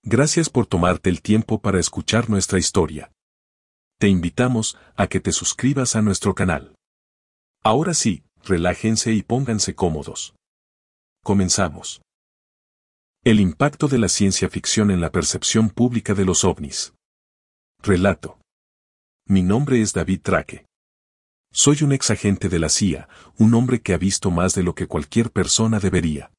Gracias por tomarte el tiempo para escuchar nuestra historia. Te invitamos a que te suscribas a nuestro canal. Ahora sí, relájense y pónganse cómodos. Comenzamos. El impacto de la ciencia ficción en la percepción pública de los ovnis. Relato. Mi nombre es David Traque. Soy un ex agente de la CIA, un hombre que ha visto más de lo que cualquier persona debería.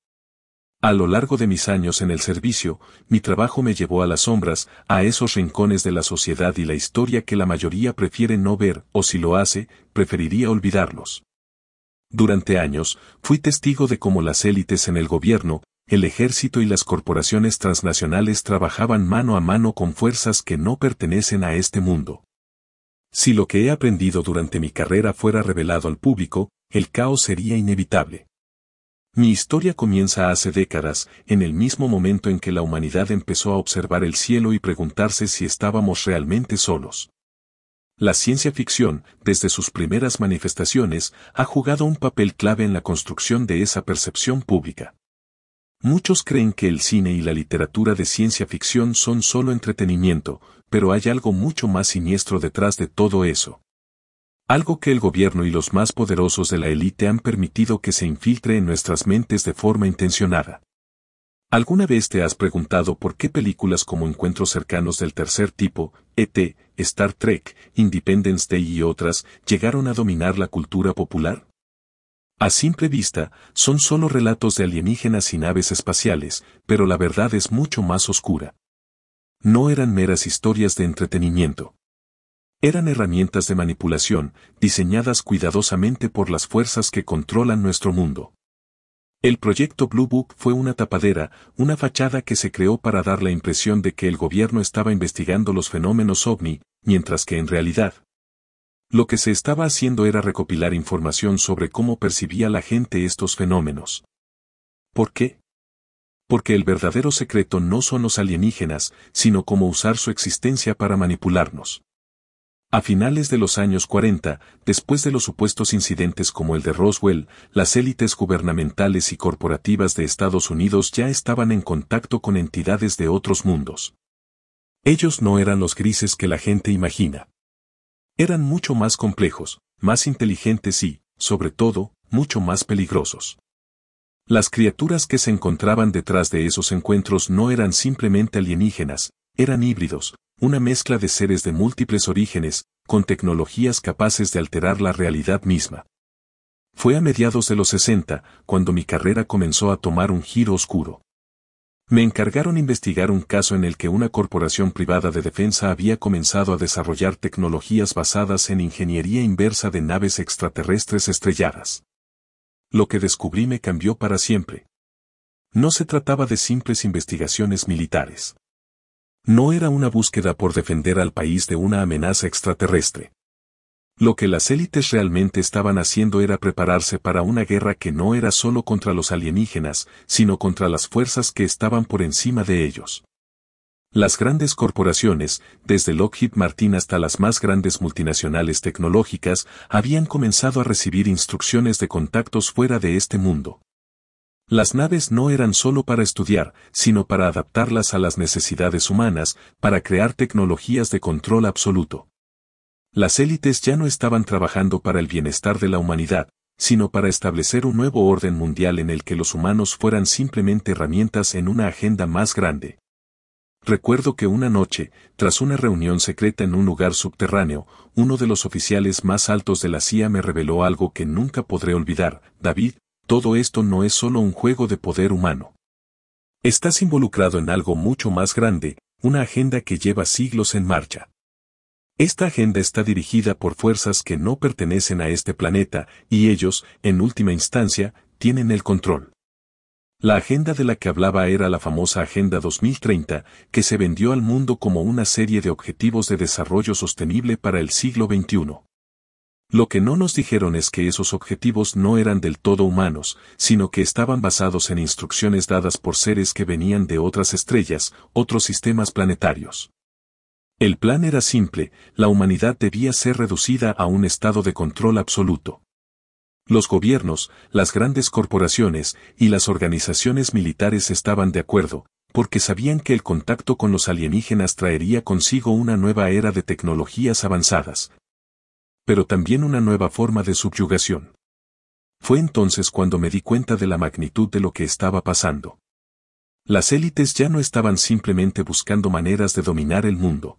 A lo largo de mis años en el servicio, mi trabajo me llevó a las sombras, a esos rincones de la sociedad y la historia que la mayoría prefiere no ver, o si lo hace, preferiría olvidarlos. Durante años, fui testigo de cómo las élites en el gobierno, el ejército y las corporaciones transnacionales trabajaban mano a mano con fuerzas que no pertenecen a este mundo. Si lo que he aprendido durante mi carrera fuera revelado al público, el caos sería inevitable. Mi historia comienza hace décadas, en el mismo momento en que la humanidad empezó a observar el cielo y preguntarse si estábamos realmente solos. La ciencia ficción, desde sus primeras manifestaciones, ha jugado un papel clave en la construcción de esa percepción pública. Muchos creen que el cine y la literatura de ciencia ficción son solo entretenimiento, pero hay algo mucho más siniestro detrás de todo eso. Algo que el gobierno y los más poderosos de la élite han permitido que se infiltre en nuestras mentes de forma intencionada. ¿Alguna vez te has preguntado por qué películas como Encuentros cercanos del tercer tipo, E.T., Star Trek, Independence Day y otras llegaron a dominar la cultura popular? A simple vista, son solo relatos de alienígenas y naves espaciales, pero la verdad es mucho más oscura. No eran meras historias de entretenimiento. Eran herramientas de manipulación, diseñadas cuidadosamente por las fuerzas que controlan nuestro mundo. El proyecto Blue Book fue una tapadera, una fachada que se creó para dar la impresión de que el gobierno estaba investigando los fenómenos ovni, mientras que en realidad, lo que se estaba haciendo era recopilar información sobre cómo percibía la gente estos fenómenos. ¿Por qué? Porque el verdadero secreto no son los alienígenas, sino cómo usar su existencia para manipularnos. A finales de los años 40, después de los supuestos incidentes como el de Roswell, las élites gubernamentales y corporativas de Estados Unidos ya estaban en contacto con entidades de otros mundos. Ellos no eran los grises que la gente imagina. Eran mucho más complejos, más inteligentes y, sobre todo, mucho más peligrosos. Las criaturas que se encontraban detrás de esos encuentros no eran simplemente alienígenas, eran híbridos, una mezcla de seres de múltiples orígenes, con tecnologías capaces de alterar la realidad misma. Fue a mediados de los 60, cuando mi carrera comenzó a tomar un giro oscuro. Me encargaron investigar un caso en el que una corporación privada de defensa había comenzado a desarrollar tecnologías basadas en ingeniería inversa de naves extraterrestres estrelladas. Lo que descubrí me cambió para siempre. No se trataba de simples investigaciones militares. No era una búsqueda por defender al país de una amenaza extraterrestre. Lo que las élites realmente estaban haciendo era prepararse para una guerra que no era solo contra los alienígenas, sino contra las fuerzas que estaban por encima de ellos. Las grandes corporaciones, desde Lockheed Martin hasta las más grandes multinacionales tecnológicas, habían comenzado a recibir instrucciones de contactos fuera de este mundo. Las naves no eran solo para estudiar, sino para adaptarlas a las necesidades humanas, para crear tecnologías de control absoluto. Las élites ya no estaban trabajando para el bienestar de la humanidad, sino para establecer un nuevo orden mundial en el que los humanos fueran simplemente herramientas en una agenda más grande. Recuerdo que una noche, tras una reunión secreta en un lugar subterráneo, uno de los oficiales más altos de la CIA me reveló algo que nunca podré olvidar: David, todo esto no es solo un juego de poder humano. Estás involucrado en algo mucho más grande, una agenda que lleva siglos en marcha. Esta agenda está dirigida por fuerzas que no pertenecen a este planeta, y ellos, en última instancia, tienen el control. La agenda de la que hablaba era la famosa Agenda 2030, que se vendió al mundo como una serie de objetivos de desarrollo sostenible para el siglo XXI. Lo que no nos dijeron es que esos objetivos no eran del todo humanos, sino que estaban basados en instrucciones dadas por seres que venían de otras estrellas, otros sistemas planetarios. El plan era simple: la humanidad debía ser reducida a un estado de control absoluto. Los gobiernos, las grandes corporaciones y las organizaciones militares estaban de acuerdo, porque sabían que el contacto con los alienígenas traería consigo una nueva era de tecnologías avanzadas, pero también una nueva forma de subyugación. Fue entonces cuando me di cuenta de la magnitud de lo que estaba pasando. Las élites ya no estaban simplemente buscando maneras de dominar el mundo.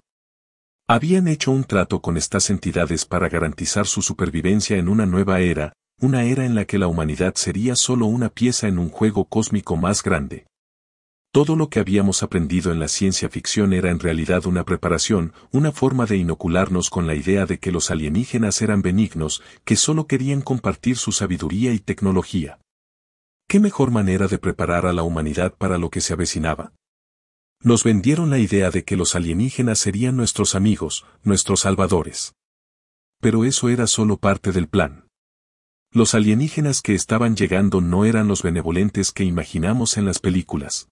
Habían hecho un trato con estas entidades para garantizar su supervivencia en una nueva era, una era en la que la humanidad sería solo una pieza en un juego cósmico más grande. Todo lo que habíamos aprendido en la ciencia ficción era en realidad una preparación, una forma de inocularnos con la idea de que los alienígenas eran benignos, que solo querían compartir su sabiduría y tecnología. ¿Qué mejor manera de preparar a la humanidad para lo que se avecinaba? Nos vendieron la idea de que los alienígenas serían nuestros amigos, nuestros salvadores. Pero eso era solo parte del plan. Los alienígenas que estaban llegando no eran los benevolentes que imaginamos en las películas.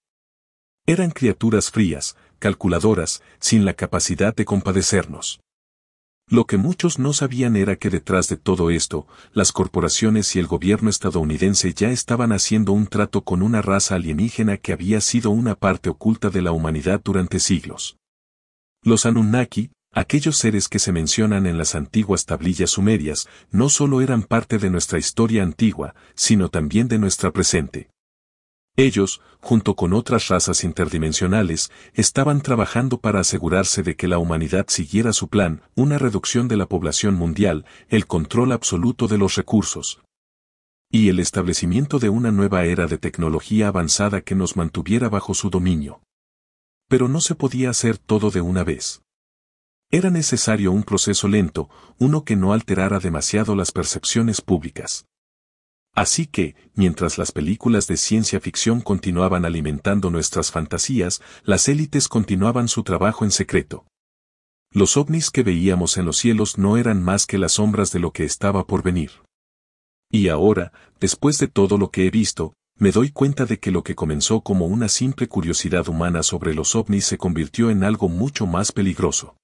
Eran criaturas frías, calculadoras, sin la capacidad de compadecernos. Lo que muchos no sabían era que detrás de todo esto, las corporaciones y el gobierno estadounidense ya estaban haciendo un trato con una raza alienígena que había sido una parte oculta de la humanidad durante siglos. Los Anunnaki, aquellos seres que se mencionan en las antiguas tablillas sumerias, no solo eran parte de nuestra historia antigua, sino también de nuestra presente. Ellos, junto con otras razas interdimensionales, estaban trabajando para asegurarse de que la humanidad siguiera su plan, una reducción de la población mundial, el control absoluto de los recursos y el establecimiento de una nueva era de tecnología avanzada que nos mantuviera bajo su dominio. Pero no se podía hacer todo de una vez. Era necesario un proceso lento, uno que no alterara demasiado las percepciones públicas. Así que, mientras las películas de ciencia ficción continuaban alimentando nuestras fantasías, las élites continuaban su trabajo en secreto. Los ovnis que veíamos en los cielos no eran más que las sombras de lo que estaba por venir. Y ahora, después de todo lo que he visto, me doy cuenta de que lo que comenzó como una simple curiosidad humana sobre los ovnis se convirtió en algo mucho más peligroso.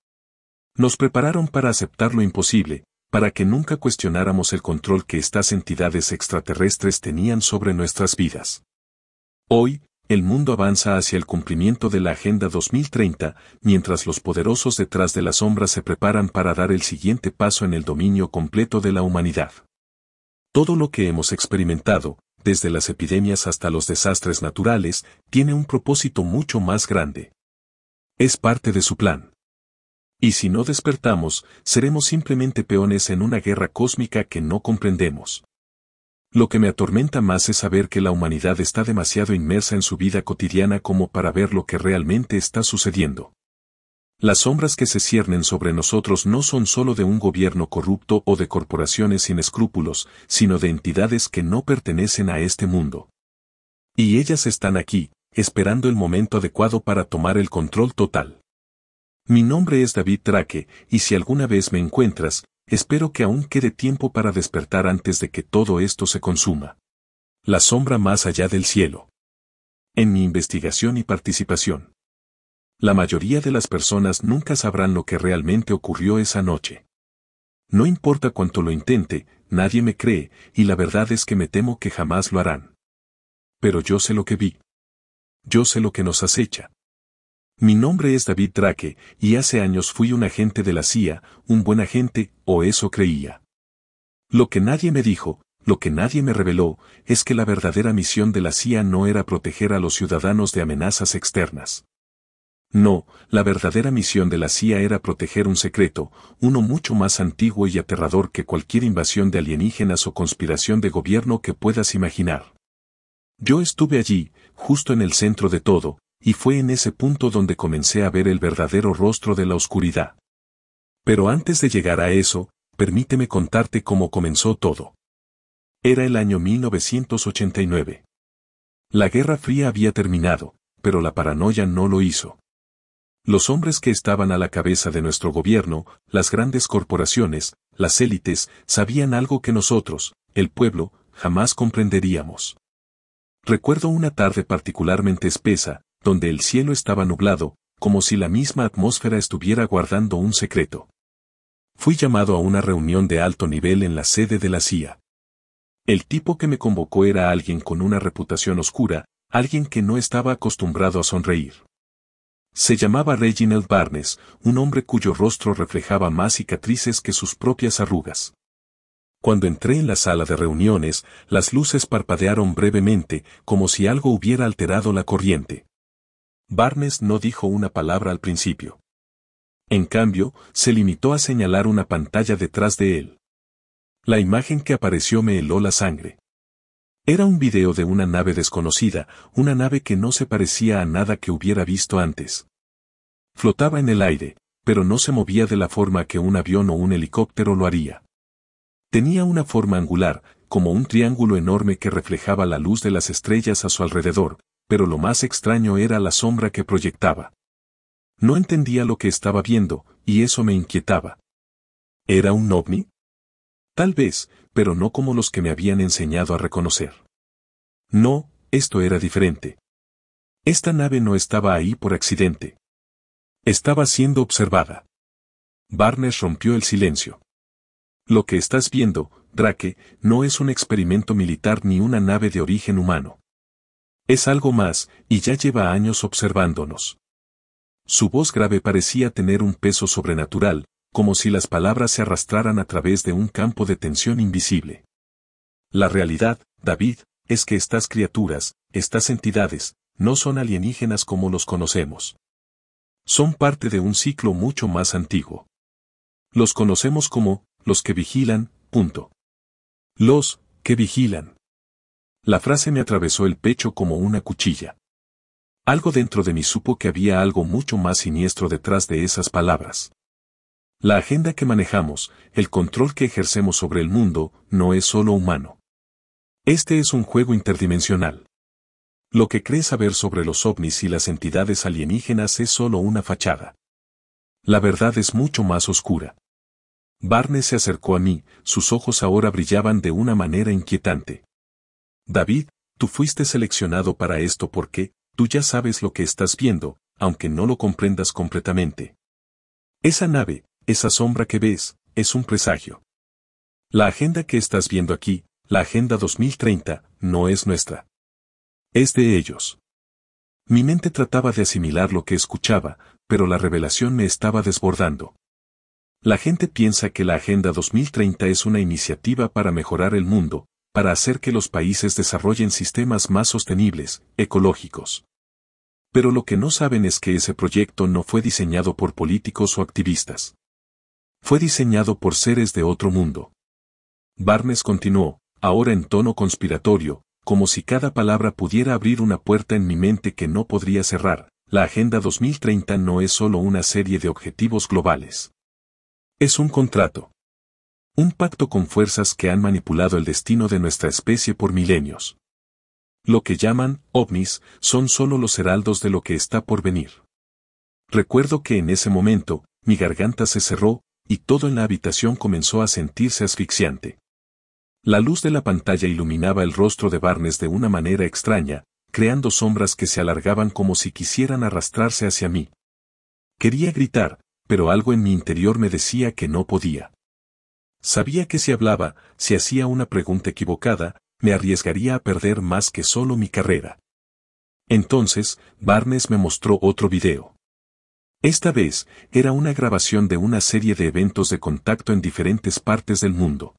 Nos prepararon para aceptar lo imposible, para que nunca cuestionáramos el control que estas entidades extraterrestres tenían sobre nuestras vidas. Hoy, el mundo avanza hacia el cumplimiento de la Agenda 2030, mientras los poderosos detrás de las sombras se preparan para dar el siguiente paso en el dominio completo de la humanidad. Todo lo que hemos experimentado, desde las epidemias hasta los desastres naturales, tiene un propósito mucho más grande. Es parte de su plan. Y si no despertamos, seremos simplemente peones en una guerra cósmica que no comprendemos. Lo que me atormenta más es saber que la humanidad está demasiado inmersa en su vida cotidiana como para ver lo que realmente está sucediendo. Las sombras que se ciernen sobre nosotros no son solo de un gobierno corrupto o de corporaciones sin escrúpulos, sino de entidades que no pertenecen a este mundo. Y ellas están aquí, esperando el momento adecuado para tomar el control total. Mi nombre es David Drake, y si alguna vez me encuentras, espero que aún quede tiempo para despertar antes de que todo esto se consuma. La sombra más allá del cielo. En mi investigación y participación. La mayoría de las personas nunca sabrán lo que realmente ocurrió esa noche. No importa cuánto lo intente, nadie me cree, y la verdad es que me temo que jamás lo harán. Pero yo sé lo que vi. Yo sé lo que nos acecha. Mi nombre es David Drake, y hace años fui un agente de la CIA, un buen agente, o eso creía. Lo que nadie me dijo, lo que nadie me reveló, es que la verdadera misión de la CIA no era proteger a los ciudadanos de amenazas externas. No, la verdadera misión de la CIA era proteger un secreto, uno mucho más antiguo y aterrador que cualquier invasión de alienígenas o conspiración de gobierno que puedas imaginar. Yo estuve allí, justo en el centro de todo, y fue en ese punto donde comencé a ver el verdadero rostro de la oscuridad. Pero antes de llegar a eso, permíteme contarte cómo comenzó todo. Era el año 1989. La Guerra Fría había terminado, pero la paranoia no lo hizo. Los hombres que estaban a la cabeza de nuestro gobierno, las grandes corporaciones, las élites, sabían algo que nosotros, el pueblo, jamás comprenderíamos. Recuerdo una tarde particularmente espesa, donde el cielo estaba nublado, como si la misma atmósfera estuviera guardando un secreto. Fui llamado a una reunión de alto nivel en la sede de la CIA. El tipo que me convocó era alguien con una reputación oscura, alguien que no estaba acostumbrado a sonreír. Se llamaba Reginald Barnes, un hombre cuyo rostro reflejaba más cicatrices que sus propias arrugas. Cuando entré en la sala de reuniones, las luces parpadearon brevemente, como si algo hubiera alterado la corriente. Barnes no dijo una palabra al principio. En cambio, se limitó a señalar una pantalla detrás de él. La imagen que apareció me heló la sangre. Era un video de una nave desconocida, una nave que no se parecía a nada que hubiera visto antes. Flotaba en el aire, pero no se movía de la forma que un avión o un helicóptero lo haría. Tenía una forma angular, como un triángulo enorme que reflejaba la luz de las estrellas a su alrededor, pero lo más extraño era la sombra que proyectaba. No entendía lo que estaba viendo, y eso me inquietaba. ¿Era un ovni? Tal vez, pero no como los que me habían enseñado a reconocer. No, esto era diferente. Esta nave no estaba ahí por accidente. Estaba siendo observada. Barnes rompió el silencio. Lo que estás viendo, Drake, no es un experimento militar ni una nave de origen humano. Es algo más, y ya lleva años observándonos. Su voz grave parecía tener un peso sobrenatural, como si las palabras se arrastraran a través de un campo de tensión invisible. La realidad, David, es que estas criaturas, estas entidades, no son alienígenas como los conocemos. Son parte de un ciclo mucho más antiguo. Los conocemos como, los que vigilan, punto. Los, que vigilan. La frase me atravesó el pecho como una cuchilla. Algo dentro de mí supo que había algo mucho más siniestro detrás de esas palabras. La agenda que manejamos, el control que ejercemos sobre el mundo, no es solo humano. Este es un juego interdimensional. Lo que crees saber sobre los ovnis y las entidades alienígenas es solo una fachada. La verdad es mucho más oscura. Barnes se acercó a mí, sus ojos ahora brillaban de una manera inquietante. David, tú fuiste seleccionado para esto porque, tú ya sabes lo que estás viendo, aunque no lo comprendas completamente. Esa nave, esa sombra que ves, es un presagio. La agenda que estás viendo aquí, la Agenda 2030, no es nuestra. Es de ellos. Mi mente trataba de asimilar lo que escuchaba, pero la revelación me estaba desbordando. La gente piensa que la Agenda 2030 es una iniciativa para mejorar el mundo, para hacer que los países desarrollen sistemas más sostenibles, ecológicos. Pero lo que no saben es que ese proyecto no fue diseñado por políticos o activistas. Fue diseñado por seres de otro mundo. Barnes continuó, ahora en tono conspiratorio, como si cada palabra pudiera abrir una puerta en mi mente que no podría cerrar. La Agenda 2030 no es solo una serie de objetivos globales. Es un contrato. Un pacto con fuerzas que han manipulado el destino de nuestra especie por milenios. Lo que llaman ovnis son solo los heraldos de lo que está por venir. Recuerdo que en ese momento, mi garganta se cerró, y todo en la habitación comenzó a sentirse asfixiante. La luz de la pantalla iluminaba el rostro de Barnes de una manera extraña, creando sombras que se alargaban como si quisieran arrastrarse hacia mí. Quería gritar, pero algo en mi interior me decía que no podía. Sabía que si hablaba, si hacía una pregunta equivocada, me arriesgaría a perder más que solo mi carrera. Entonces, Barnes me mostró otro video. Esta vez, era una grabación de una serie de eventos de contacto en diferentes partes del mundo.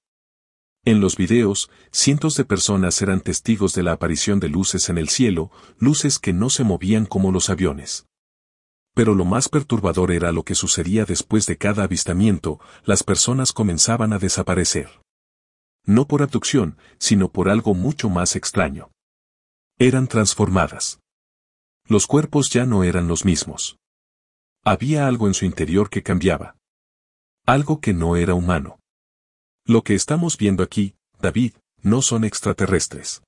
En los videos, cientos de personas eran testigos de la aparición de luces en el cielo, luces que no se movían como los aviones. Pero lo más perturbador era lo que sucedía después de cada avistamiento, las personas comenzaban a desaparecer. No por abducción, sino por algo mucho más extraño. Eran transformadas. Los cuerpos ya no eran los mismos. Había algo en su interior que cambiaba. Algo que no era humano. Lo que estamos viendo aquí, David, no son extraterrestres.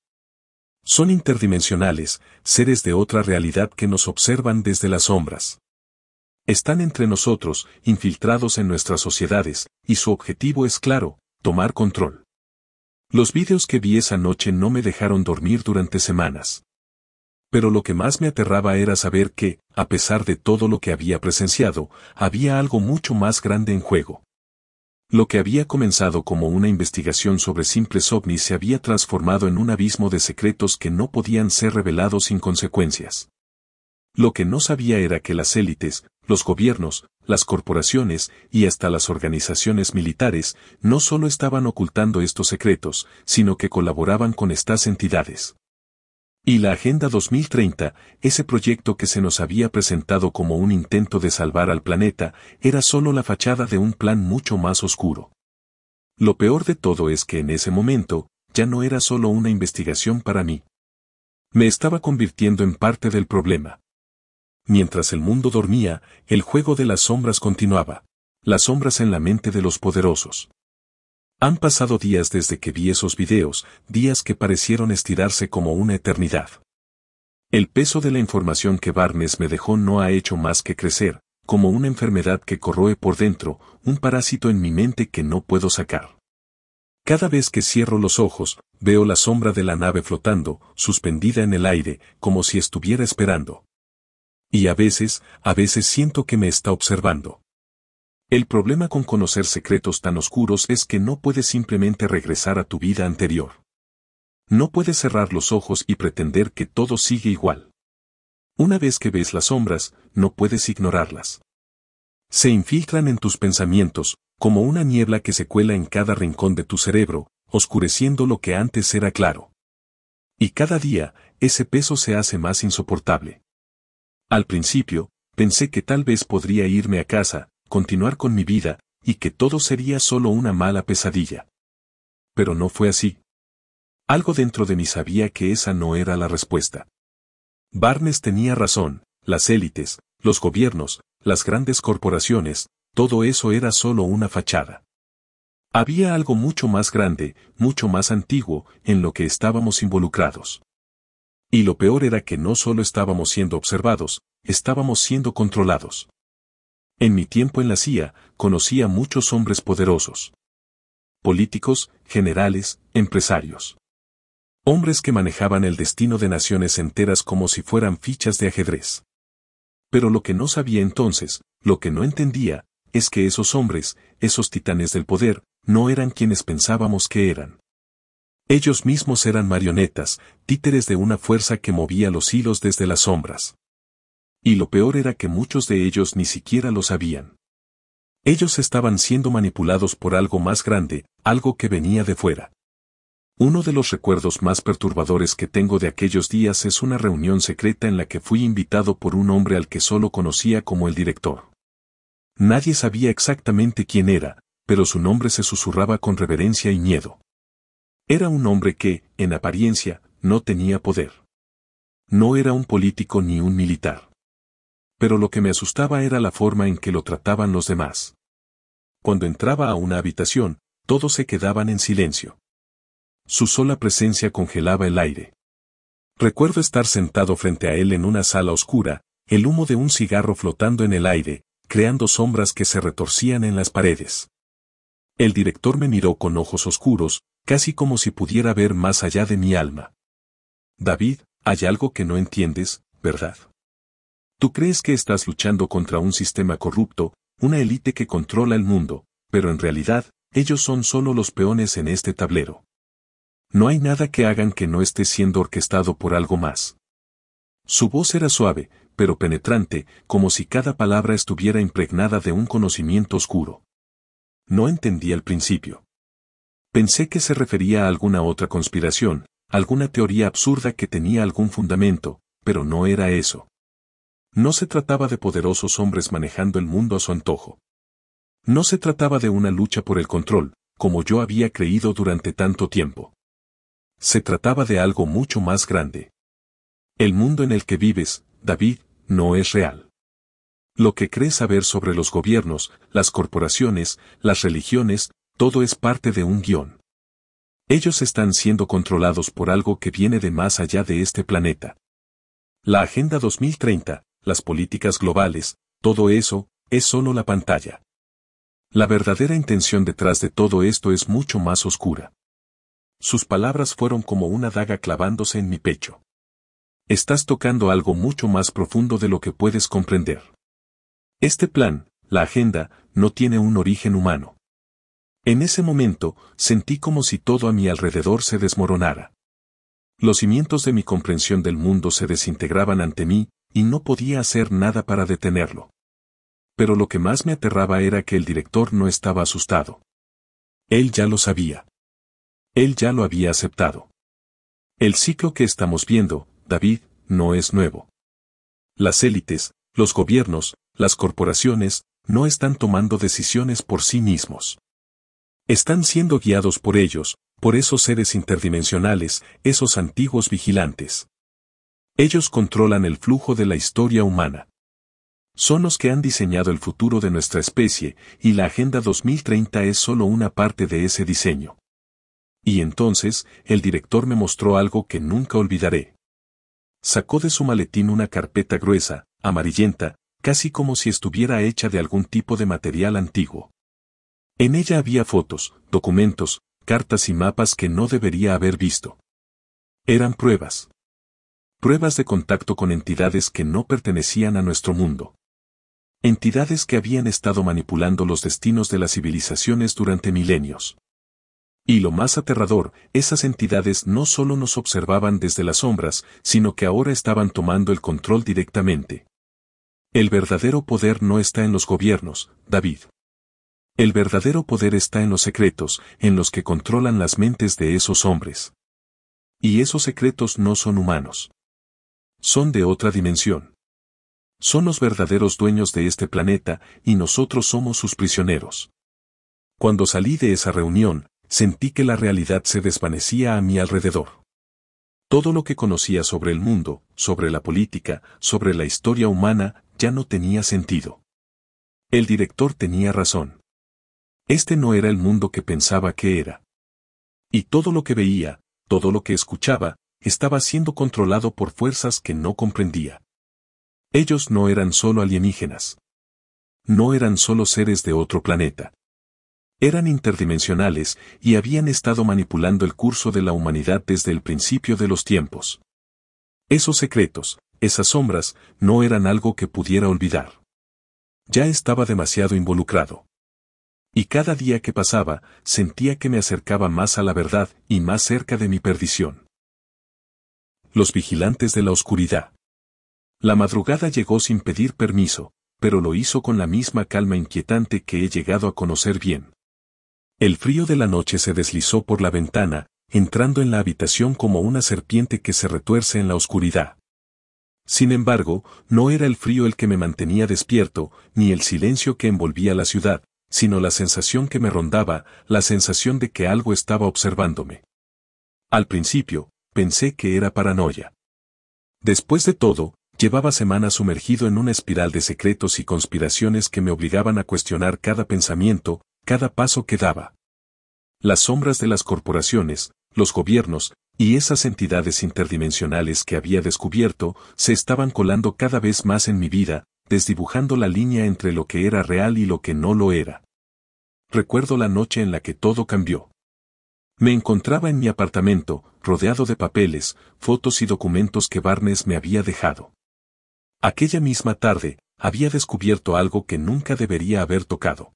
Son interdimensionales, seres de otra realidad que nos observan desde las sombras. Están entre nosotros, infiltrados en nuestras sociedades, y su objetivo es claro, tomar control. Los vídeos que vi esa noche no me dejaron dormir durante semanas. Pero lo que más me aterraba era saber que, a pesar de todo lo que había presenciado, había algo mucho más grande en juego. Lo que había comenzado como una investigación sobre simples ovnis se había transformado en un abismo de secretos que no podían ser revelados sin consecuencias. Lo que no sabía era que las élites, los gobiernos, las corporaciones y hasta las organizaciones militares no solo estaban ocultando estos secretos, sino que colaboraban con estas entidades. Y la Agenda 2030, ese proyecto que se nos había presentado como un intento de salvar al planeta, era solo la fachada de un plan mucho más oscuro. Lo peor de todo es que en ese momento, ya no era solo una investigación para mí. Me estaba convirtiendo en parte del problema. Mientras el mundo dormía, el juego de las sombras continuaba. Las sombras en la mente de los poderosos. Han pasado días desde que vi esos videos, días que parecieron estirarse como una eternidad. El peso de la información que Barnes me dejó no ha hecho más que crecer, como una enfermedad que corroe por dentro, un parásito en mi mente que no puedo sacar. Cada vez que cierro los ojos, veo la sombra de la nave flotando, suspendida en el aire, como si estuviera esperando. Y a veces siento que me está observando. El problema con conocer secretos tan oscuros es que no puedes simplemente regresar a tu vida anterior. No puedes cerrar los ojos y pretender que todo sigue igual. Una vez que ves las sombras, no puedes ignorarlas. Se infiltran en tus pensamientos, como una niebla que se cuela en cada rincón de tu cerebro, oscureciendo lo que antes era claro. Y cada día, ese peso se hace más insoportable. Al principio, pensé que tal vez podría irme a casa, continuar con mi vida, y que todo sería solo una mala pesadilla. Pero no fue así. Algo dentro de mí sabía que esa no era la respuesta. Barnes tenía razón, las élites, los gobiernos, las grandes corporaciones, todo eso era solo una fachada. Había algo mucho más grande, mucho más antiguo, en lo que estábamos involucrados. Y lo peor era que no solo estábamos siendo observados, estábamos siendo controlados. En mi tiempo en la CIA, conocí a muchos hombres poderosos. Políticos, generales, empresarios. Hombres que manejaban el destino de naciones enteras como si fueran fichas de ajedrez. Pero lo que no sabía entonces, lo que no entendía, es que esos hombres, esos titanes del poder, no eran quienes pensábamos que eran. Ellos mismos eran marionetas, títeres de una fuerza que movía los hilos desde las sombras. Y lo peor era que muchos de ellos ni siquiera lo sabían. Ellos estaban siendo manipulados por algo más grande, algo que venía de fuera. Uno de los recuerdos más perturbadores que tengo de aquellos días es una reunión secreta en la que fui invitado por un hombre al que solo conocía como el director. Nadie sabía exactamente quién era, pero su nombre se susurraba con reverencia y miedo. Era un hombre que, en apariencia, no tenía poder. No era un político ni un militar. Pero lo que me asustaba era la forma en que lo trataban los demás. Cuando entraba a una habitación, todos se quedaban en silencio. Su sola presencia congelaba el aire. Recuerdo estar sentado frente a él en una sala oscura, el humo de un cigarro flotando en el aire, creando sombras que se retorcían en las paredes. El director me miró con ojos oscuros, casi como si pudiera ver más allá de mi alma. David, hay algo que no entiendes, ¿verdad? Tú crees que estás luchando contra un sistema corrupto, una élite que controla el mundo, pero en realidad, ellos son solo los peones en este tablero. No hay nada que hagan que no esté siendo orquestado por algo más. Su voz era suave, pero penetrante, como si cada palabra estuviera impregnada de un conocimiento oscuro. No entendí al principio. Pensé que se refería a alguna otra conspiración, alguna teoría absurda que tenía algún fundamento, pero no era eso. No se trataba de poderosos hombres manejando el mundo a su antojo. No se trataba de una lucha por el control, como yo había creído durante tanto tiempo. Se trataba de algo mucho más grande. El mundo en el que vives, David, no es real. Lo que crees saber sobre los gobiernos, las corporaciones, las religiones, todo es parte de un guión. Ellos están siendo controlados por algo que viene de más allá de este planeta. La Agenda 2030, las políticas globales, todo eso, es solo la pantalla. La verdadera intención detrás de todo esto es mucho más oscura. Sus palabras fueron como una daga clavándose en mi pecho. Estás tocando algo mucho más profundo de lo que puedes comprender. Este plan, la agenda, no tiene un origen humano. En ese momento, sentí como si todo a mi alrededor se desmoronara. Los cimientos de mi comprensión del mundo se desintegraban ante mí, y no podía hacer nada para detenerlo. Pero lo que más me aterraba era que el director no estaba asustado. Él ya lo sabía. Él ya lo había aceptado. El ciclo que estamos viendo, David, no es nuevo. Las élites, los gobiernos, las corporaciones, no están tomando decisiones por sí mismos. Están siendo guiados por ellos, por esos seres interdimensionales, esos antiguos vigilantes. Ellos controlan el flujo de la historia humana. Son los que han diseñado el futuro de nuestra especie, y la Agenda 2030 es solo una parte de ese diseño. Y entonces, el director me mostró algo que nunca olvidaré. Sacó de su maletín una carpeta gruesa, amarillenta, casi como si estuviera hecha de algún tipo de material antiguo. En ella había fotos, documentos, cartas y mapas que no debería haber visto. Eran pruebas. Pruebas de contacto con entidades que no pertenecían a nuestro mundo. Entidades que habían estado manipulando los destinos de las civilizaciones durante milenios. Y lo más aterrador, esas entidades no solo nos observaban desde las sombras, sino que ahora estaban tomando el control directamente. El verdadero poder no está en los gobiernos, David. El verdadero poder está en los secretos, en los que controlan las mentes de esos hombres. Y esos secretos no son humanos. Son de otra dimensión. Son los verdaderos dueños de este planeta, y nosotros somos sus prisioneros. Cuando salí de esa reunión, sentí que la realidad se desvanecía a mi alrededor. Todo lo que conocía sobre el mundo, sobre la política, sobre la historia humana, ya no tenía sentido. El director tenía razón. Este no era el mundo que pensaba que era. Y todo lo que veía, todo lo que escuchaba, estaba siendo controlado por fuerzas que no comprendía. Ellos no eran solo alienígenas. No eran solo seres de otro planeta. Eran interdimensionales y habían estado manipulando el curso de la humanidad desde el principio de los tiempos. Esos secretos, esas sombras, no eran algo que pudiera olvidar. Ya estaba demasiado involucrado. Y cada día que pasaba, sentía que me acercaba más a la verdad y más cerca de mi perdición. Los vigilantes de la oscuridad. La madrugada llegó sin pedir permiso, pero lo hizo con la misma calma inquietante que he llegado a conocer bien. El frío de la noche se deslizó por la ventana, entrando en la habitación como una serpiente que se retuerce en la oscuridad. Sin embargo, no era el frío el que me mantenía despierto, ni el silencio que envolvía la ciudad, sino la sensación que me rondaba, la sensación de que algo estaba observándome. Al principio, pensé que era paranoia. Después de todo, llevaba semanas sumergido en una espiral de secretos y conspiraciones que me obligaban a cuestionar cada pensamiento, cada paso que daba. Las sombras de las corporaciones, los gobiernos, y esas entidades interdimensionales que había descubierto, se estaban colando cada vez más en mi vida, desdibujando la línea entre lo que era real y lo que no lo era. Recuerdo la noche en la que todo cambió. Me encontraba en mi apartamento, rodeado de papeles, fotos y documentos que Barnes me había dejado. Aquella misma tarde, había descubierto algo que nunca debería haber tocado.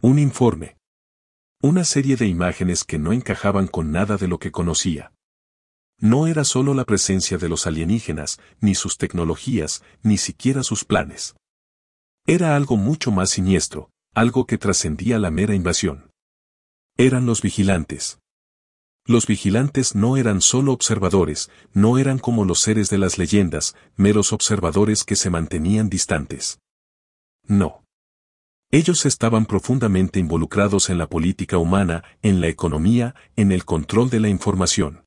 Un informe. Una serie de imágenes que no encajaban con nada de lo que conocía. No era solo la presencia de los alienígenas, ni sus tecnologías, ni siquiera sus planes. Era algo mucho más siniestro, algo que trascendía la mera invasión. Eran los vigilantes. Los vigilantes no eran solo observadores, no eran como los seres de las leyendas, meros observadores que se mantenían distantes. No. Ellos estaban profundamente involucrados en la política humana, en la economía, en el control de la información.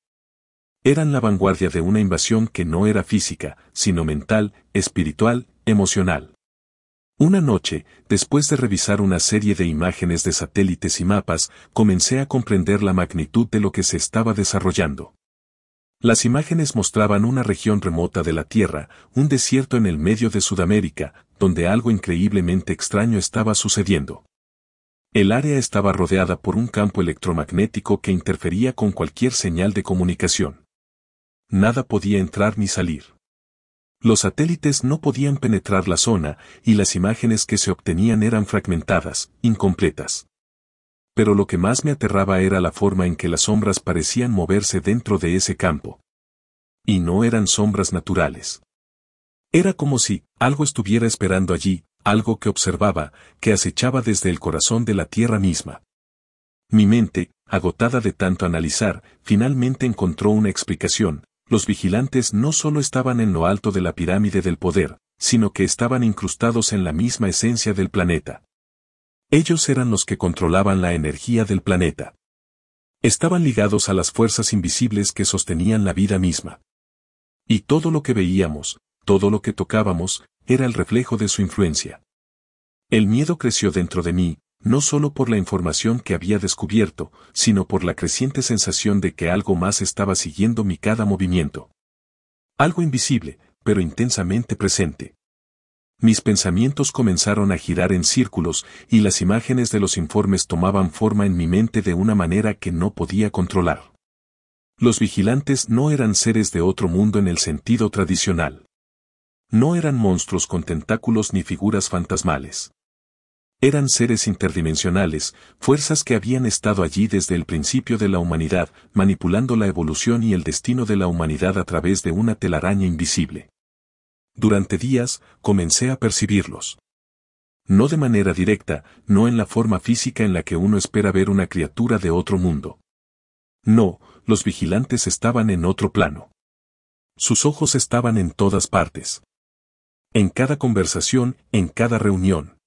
Eran la vanguardia de una invasión que no era física, sino mental, espiritual, emocional. Una noche, después de revisar una serie de imágenes de satélites y mapas, comencé a comprender la magnitud de lo que se estaba desarrollando. Las imágenes mostraban una región remota de la Tierra, un desierto en el medio de Sudamérica, donde algo increíblemente extraño estaba sucediendo. El área estaba rodeada por un campo electromagnético que interfería con cualquier señal de comunicación. Nada podía entrar ni salir. Los satélites no podían penetrar la zona, y las imágenes que se obtenían eran fragmentadas, incompletas. Pero lo que más me aterraba era la forma en que las sombras parecían moverse dentro de ese campo. Y no eran sombras naturales. Era como si algo estuviera esperando allí, algo que observaba, que acechaba desde el corazón de la tierra misma. Mi mente, agotada de tanto analizar, finalmente encontró una explicación. Los vigilantes no solo estaban en lo alto de la pirámide del poder, sino que estaban incrustados en la misma esencia del planeta. Ellos eran los que controlaban la energía del planeta. Estaban ligados a las fuerzas invisibles que sostenían la vida misma. Y todo lo que veíamos, todo lo que tocábamos, era el reflejo de su influencia. El miedo creció dentro de mí, no solo por la información que había descubierto, sino por la creciente sensación de que algo más estaba siguiendo mi cada movimiento. Algo invisible, pero intensamente presente. Mis pensamientos comenzaron a girar en círculos y las imágenes de los informes tomaban forma en mi mente de una manera que no podía controlar. Los vigilantes no eran seres de otro mundo en el sentido tradicional. No eran monstruos con tentáculos ni figuras fantasmales. Eran seres interdimensionales, fuerzas que habían estado allí desde el principio de la humanidad, manipulando la evolución y el destino de la humanidad a través de una telaraña invisible. Durante días, comencé a percibirlos. No de manera directa, no en la forma física en la que uno espera ver una criatura de otro mundo. No, los vigilantes estaban en otro plano. Sus ojos estaban en todas partes. En cada conversación, en cada reunión.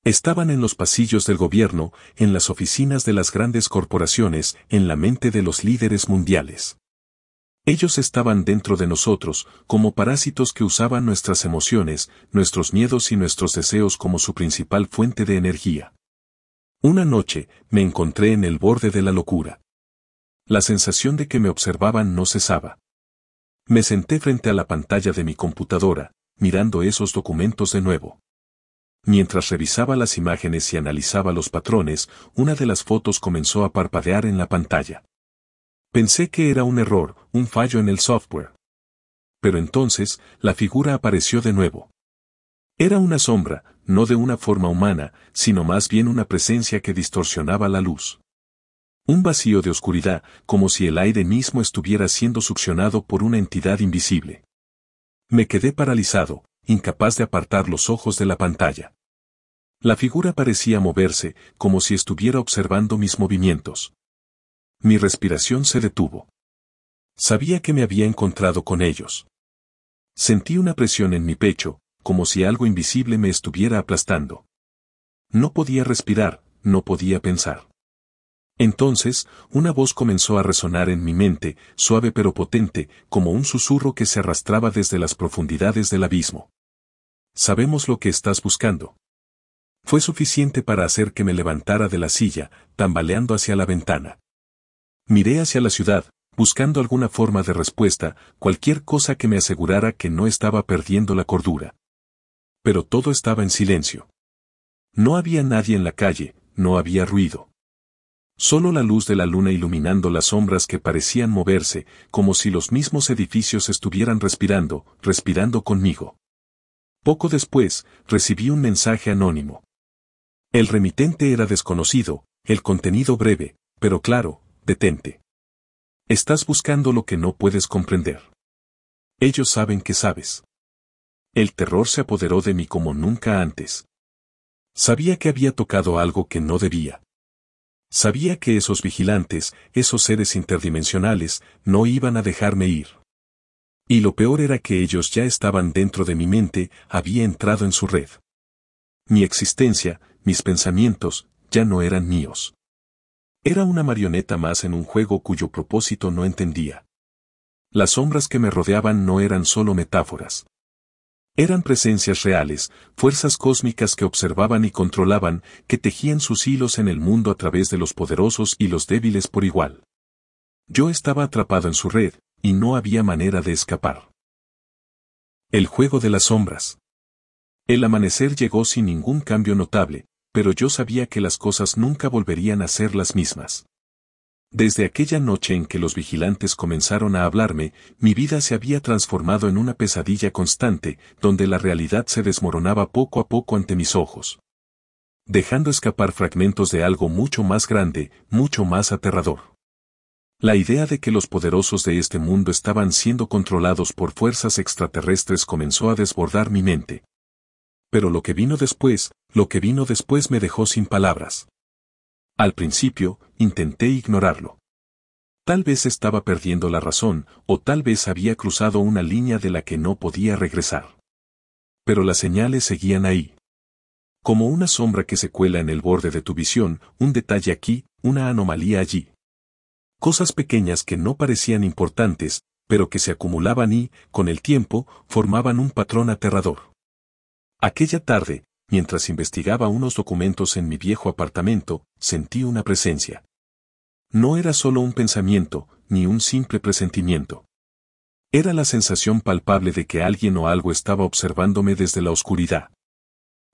Estaban en los pasillos del gobierno, en las oficinas de las grandes corporaciones, en la mente de los líderes mundiales. Ellos estaban dentro de nosotros, como parásitos que usaban nuestras emociones, nuestros miedos y nuestros deseos como su principal fuente de energía. Una noche, me encontré en el borde de la locura. La sensación de que me observaban no cesaba. Me senté frente a la pantalla de mi computadora, mirando esos documentos de nuevo. Mientras revisaba las imágenes y analizaba los patrones, una de las fotos comenzó a parpadear en la pantalla. Pensé que era un error, un fallo en el software. Pero entonces, la figura apareció de nuevo. Era una sombra, no de una forma humana, sino más bien una presencia que distorsionaba la luz. Un vacío de oscuridad, como si el aire mismo estuviera siendo succionado por una entidad invisible. Me quedé paralizado, incapaz de apartar los ojos de la pantalla. La figura parecía moverse, como si estuviera observando mis movimientos. Mi respiración se detuvo. Sabía que me había encontrado con ellos. Sentí una presión en mi pecho, como si algo invisible me estuviera aplastando. No podía respirar, no podía pensar. Entonces, una voz comenzó a resonar en mi mente, suave pero potente, como un susurro que se arrastraba desde las profundidades del abismo. Sabemos lo que estás buscando. Fue suficiente para hacer que me levantara de la silla, tambaleando hacia la ventana. Miré hacia la ciudad, buscando alguna forma de respuesta, cualquier cosa que me asegurara que no estaba perdiendo la cordura. Pero todo estaba en silencio. No había nadie en la calle, no había ruido. Solo la luz de la luna iluminando las sombras que parecían moverse, como si los mismos edificios estuvieran respirando conmigo. Poco después, recibí un mensaje anónimo. El remitente era desconocido, el contenido breve, pero claro: detente. Estás buscando lo que no puedes comprender. Ellos saben que sabes. El terror se apoderó de mí como nunca antes. Sabía que había tocado algo que no debía. Sabía que esos vigilantes, esos seres interdimensionales, no iban a dejarme ir. Y lo peor era que ellos ya estaban dentro de mi mente, había entrado en su red. Mi existencia, mis pensamientos, ya no eran míos. Era una marioneta más en un juego cuyo propósito no entendía. Las sombras que me rodeaban no eran solo metáforas. Eran presencias reales, fuerzas cósmicas que observaban y controlaban, que tejían sus hilos en el mundo a través de los poderosos y los débiles por igual. Yo estaba atrapado en su red, y no había manera de escapar. El juego de las sombras. El amanecer llegó sin ningún cambio notable, pero yo sabía que las cosas nunca volverían a ser las mismas. Desde aquella noche en que los vigilantes comenzaron a hablarme, mi vida se había transformado en una pesadilla constante, donde la realidad se desmoronaba poco a poco ante mis ojos. dejando escapar fragmentos de algo mucho más grande, mucho más aterrador. La idea de que los poderosos de este mundo estaban siendo controlados por fuerzas extraterrestres comenzó a desbordar mi mente. Pero lo que vino después me dejó sin palabras. Al principio, intenté ignorarlo. Tal vez estaba perdiendo la razón, o tal vez había cruzado una línea de la que no podía regresar. Pero las señales seguían ahí. Como una sombra que se cuela en el borde de tu visión, un detalle aquí, una anomalía allí. Cosas pequeñas que no parecían importantes, pero que se acumulaban y, con el tiempo, formaban un patrón aterrador. Aquella tarde, mientras investigaba unos documentos en mi viejo apartamento, sentí una presencia. No era solo un pensamiento, ni un simple presentimiento. Era la sensación palpable de que alguien o algo estaba observándome desde la oscuridad.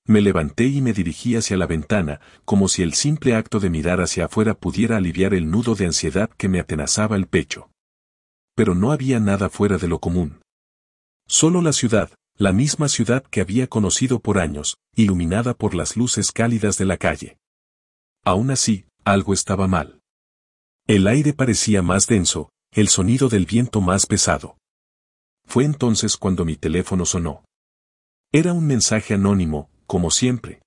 Me levanté y me dirigí hacia la ventana, como si el simple acto de mirar hacia afuera pudiera aliviar el nudo de ansiedad que me atenazaba el pecho. Pero no había nada fuera de lo común. Solo la ciudad, la misma ciudad que había conocido por años, iluminada por las luces cálidas de la calle. Aún así, algo estaba mal. El aire parecía más denso, el sonido del viento más pesado. Fue entonces cuando mi teléfono sonó. Era un mensaje anónimo, como siempre.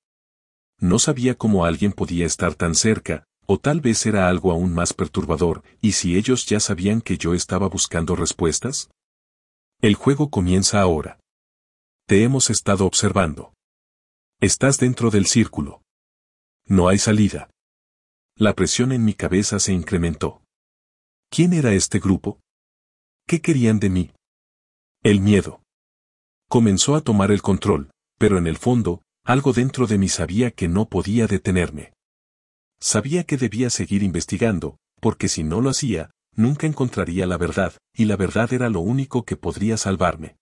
No sabía cómo alguien podía estar tan cerca, o tal vez era algo aún más perturbador, ¿y si ellos ya sabían que yo estaba buscando respuestas? El juego comienza ahora. Te hemos estado observando. Estás dentro del círculo. No hay salida. La presión en mi cabeza se incrementó. ¿Quién era este grupo? ¿Qué querían de mí? El miedo comenzó a tomar el control, pero en el fondo, algo dentro de mí sabía que no podía detenerme. Sabía que debía seguir investigando, porque si no lo hacía, nunca encontraría la verdad, y la verdad era lo único que podría salvarme.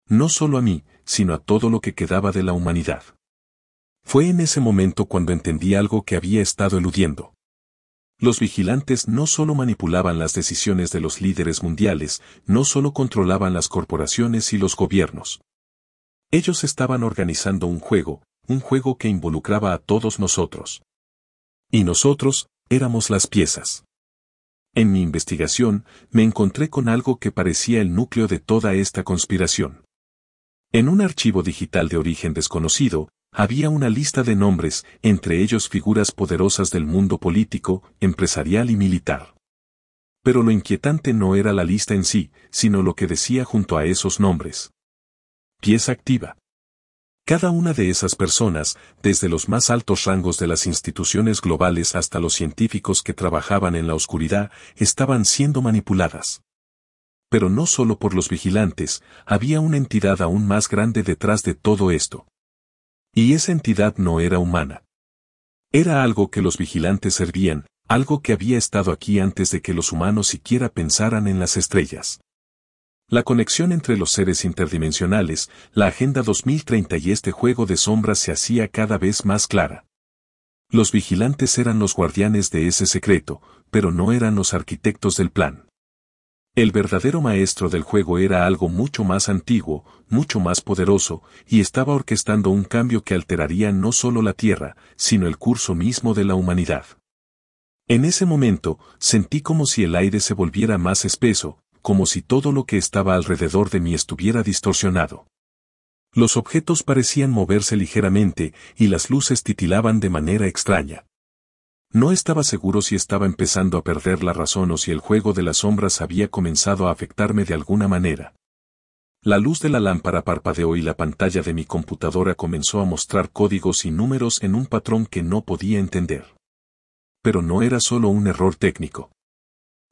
No solo a mí, sino a todo lo que quedaba de la humanidad. Fue en ese momento cuando entendí algo que había estado eludiendo. Los vigilantes no solo manipulaban las decisiones de los líderes mundiales, no solo controlaban las corporaciones y los gobiernos. Ellos estaban organizando un juego que involucraba a todos nosotros. Y nosotros, éramos las piezas. En mi investigación, me encontré con algo que parecía el núcleo de toda esta conspiración. En un archivo digital de origen desconocido, había una lista de nombres, entre ellos figuras poderosas del mundo político, empresarial y militar. Pero lo inquietante no era la lista en sí, sino lo que decía junto a esos nombres. Pieza activa. Cada una de esas personas, desde los más altos rangos de las instituciones globales hasta los científicos que trabajaban en la oscuridad, estaban siendo manipuladas. Pero no solo por los vigilantes, había una entidad aún más grande detrás de todo esto. Y esa entidad no era humana. Era algo que los vigilantes servían, algo que había estado aquí antes de que los humanos siquiera pensaran en las estrellas. La conexión entre los seres interdimensionales, la Agenda 2030 y este juego de sombras se hacía cada vez más clara. Los vigilantes eran los guardianes de ese secreto, pero no eran los arquitectos del plan. El verdadero maestro del juego era algo mucho más antiguo, mucho más poderoso, y estaba orquestando un cambio que alteraría no solo la Tierra, sino el curso mismo de la humanidad. En ese momento, sentí como si el aire se volviera más espeso, como si todo lo que estaba alrededor de mí estuviera distorsionado. Los objetos parecían moverse ligeramente, y las luces titilaban de manera extraña. No estaba seguro si estaba empezando a perder la razón o si el juego de las sombras había comenzado a afectarme de alguna manera. La luz de la lámpara parpadeó y la pantalla de mi computadora comenzó a mostrar códigos y números en un patrón que no podía entender. Pero no era solo un error técnico.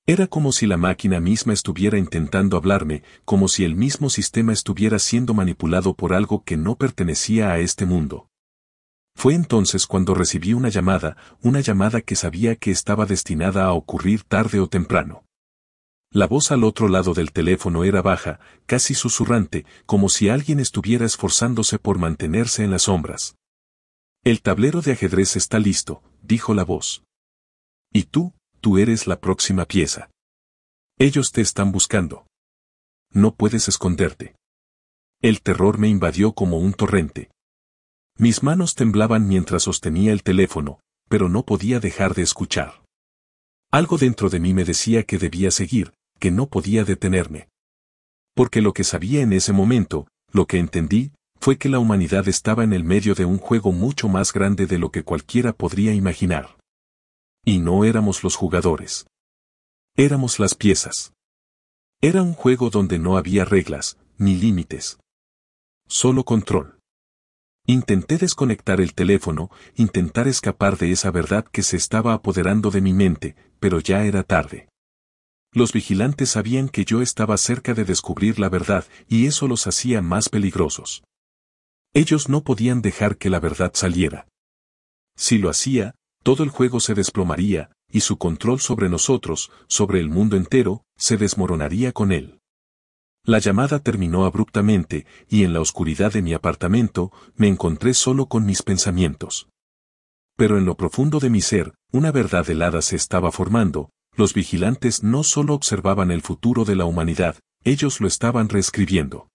Era como si la máquina misma estuviera intentando hablarme, como si el mismo sistema estuviera siendo manipulado por algo que no pertenecía a este mundo. Fue entonces cuando recibí una llamada que sabía que estaba destinada a ocurrir tarde o temprano. La voz al otro lado del teléfono era baja, casi susurrante, como si alguien estuviera esforzándose por mantenerse en las sombras. El tablero de ajedrez está listo, dijo la voz. Y tú eres la próxima pieza. Ellos te están buscando. No puedes esconderte. El terror me invadió como un torrente. Mis manos temblaban mientras sostenía el teléfono, pero no podía dejar de escuchar. Algo dentro de mí me decía que debía seguir, que no podía detenerme. Porque lo que sabía en ese momento, lo que entendí, fue que la humanidad estaba en el medio de un juego mucho más grande de lo que cualquiera podría imaginar. Y no éramos los jugadores. Éramos las piezas. Era un juego donde no había reglas, ni límites. Solo control. Intenté desconectar el teléfono, intentar escapar de esa verdad que se estaba apoderando de mi mente, pero ya era tarde. Los vigilantes sabían que yo estaba cerca de descubrir la verdad, y eso los hacía más peligrosos. Ellos no podían dejar que la verdad saliera. Si lo hacía, todo el juego se desplomaría, y su control sobre nosotros, sobre el mundo entero, se desmoronaría con él. La llamada terminó abruptamente, y en la oscuridad de mi apartamento, me encontré solo con mis pensamientos. Pero en lo profundo de mi ser, una verdad helada se estaba formando. Los vigilantes no solo observaban el futuro de la humanidad, ellos lo estaban reescribiendo.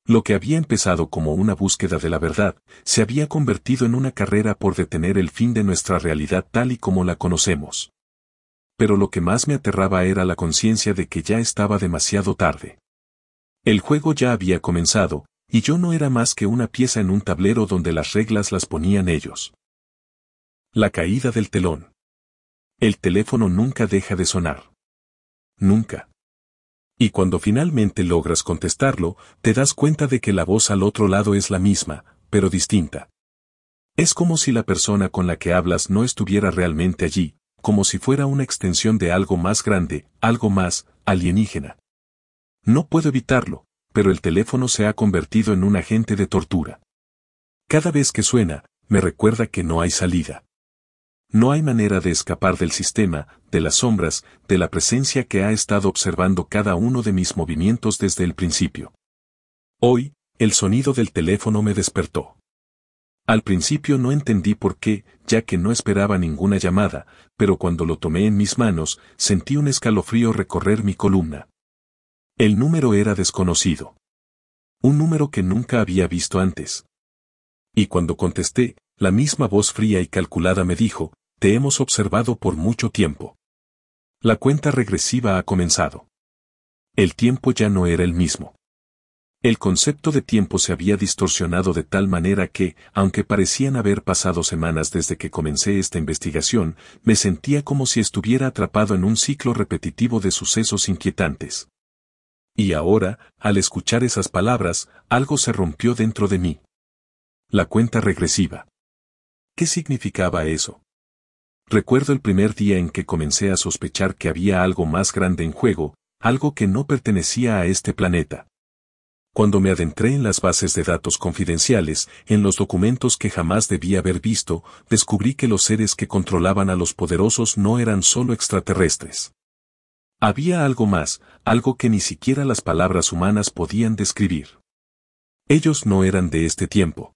Lo que había empezado como una búsqueda de la verdad, se había convertido en una carrera por detener el fin de nuestra realidad tal y como la conocemos. Pero lo que más me aterraba era la conciencia de que ya estaba demasiado tarde. El juego ya había comenzado, y yo no era más que una pieza en un tablero donde las reglas las ponían ellos. La caída del telón. El teléfono nunca deja de sonar. Nunca. Y cuando finalmente logras contestarlo, te das cuenta de que la voz al otro lado es la misma, pero distinta. Es como si la persona con la que hablas no estuviera realmente allí, como si fuera una extensión de algo más grande, algo más alienígena. No puedo evitarlo, pero el teléfono se ha convertido en un agente de tortura. Cada vez que suena, me recuerda que no hay salida. No hay manera de escapar del sistema, de las sombras, de la presencia que ha estado observando cada uno de mis movimientos desde el principio. Hoy, el sonido del teléfono me despertó. Al principio no entendí por qué, ya que no esperaba ninguna llamada, pero cuando lo tomé en mis manos, sentí un escalofrío recorrer mi columna. El número era desconocido. Un número que nunca había visto antes. Y cuando contesté, la misma voz fría y calculada me dijo: te hemos observado por mucho tiempo. La cuenta regresiva ha comenzado. El tiempo ya no era el mismo. El concepto de tiempo se había distorsionado de tal manera que, aunque parecían haber pasado semanas desde que comencé esta investigación, me sentía como si estuviera atrapado en un ciclo repetitivo de sucesos inquietantes. Y ahora, al escuchar esas palabras, algo se rompió dentro de mí. La cuenta regresiva. ¿Qué significaba eso? Recuerdo el primer día en que comencé a sospechar que había algo más grande en juego, algo que no pertenecía a este planeta. Cuando me adentré en las bases de datos confidenciales, en los documentos que jamás debí haber visto, descubrí que los seres que controlaban a los poderosos no eran solo extraterrestres. Había algo más, algo que ni siquiera las palabras humanas podían describir. Ellos no eran de este tiempo.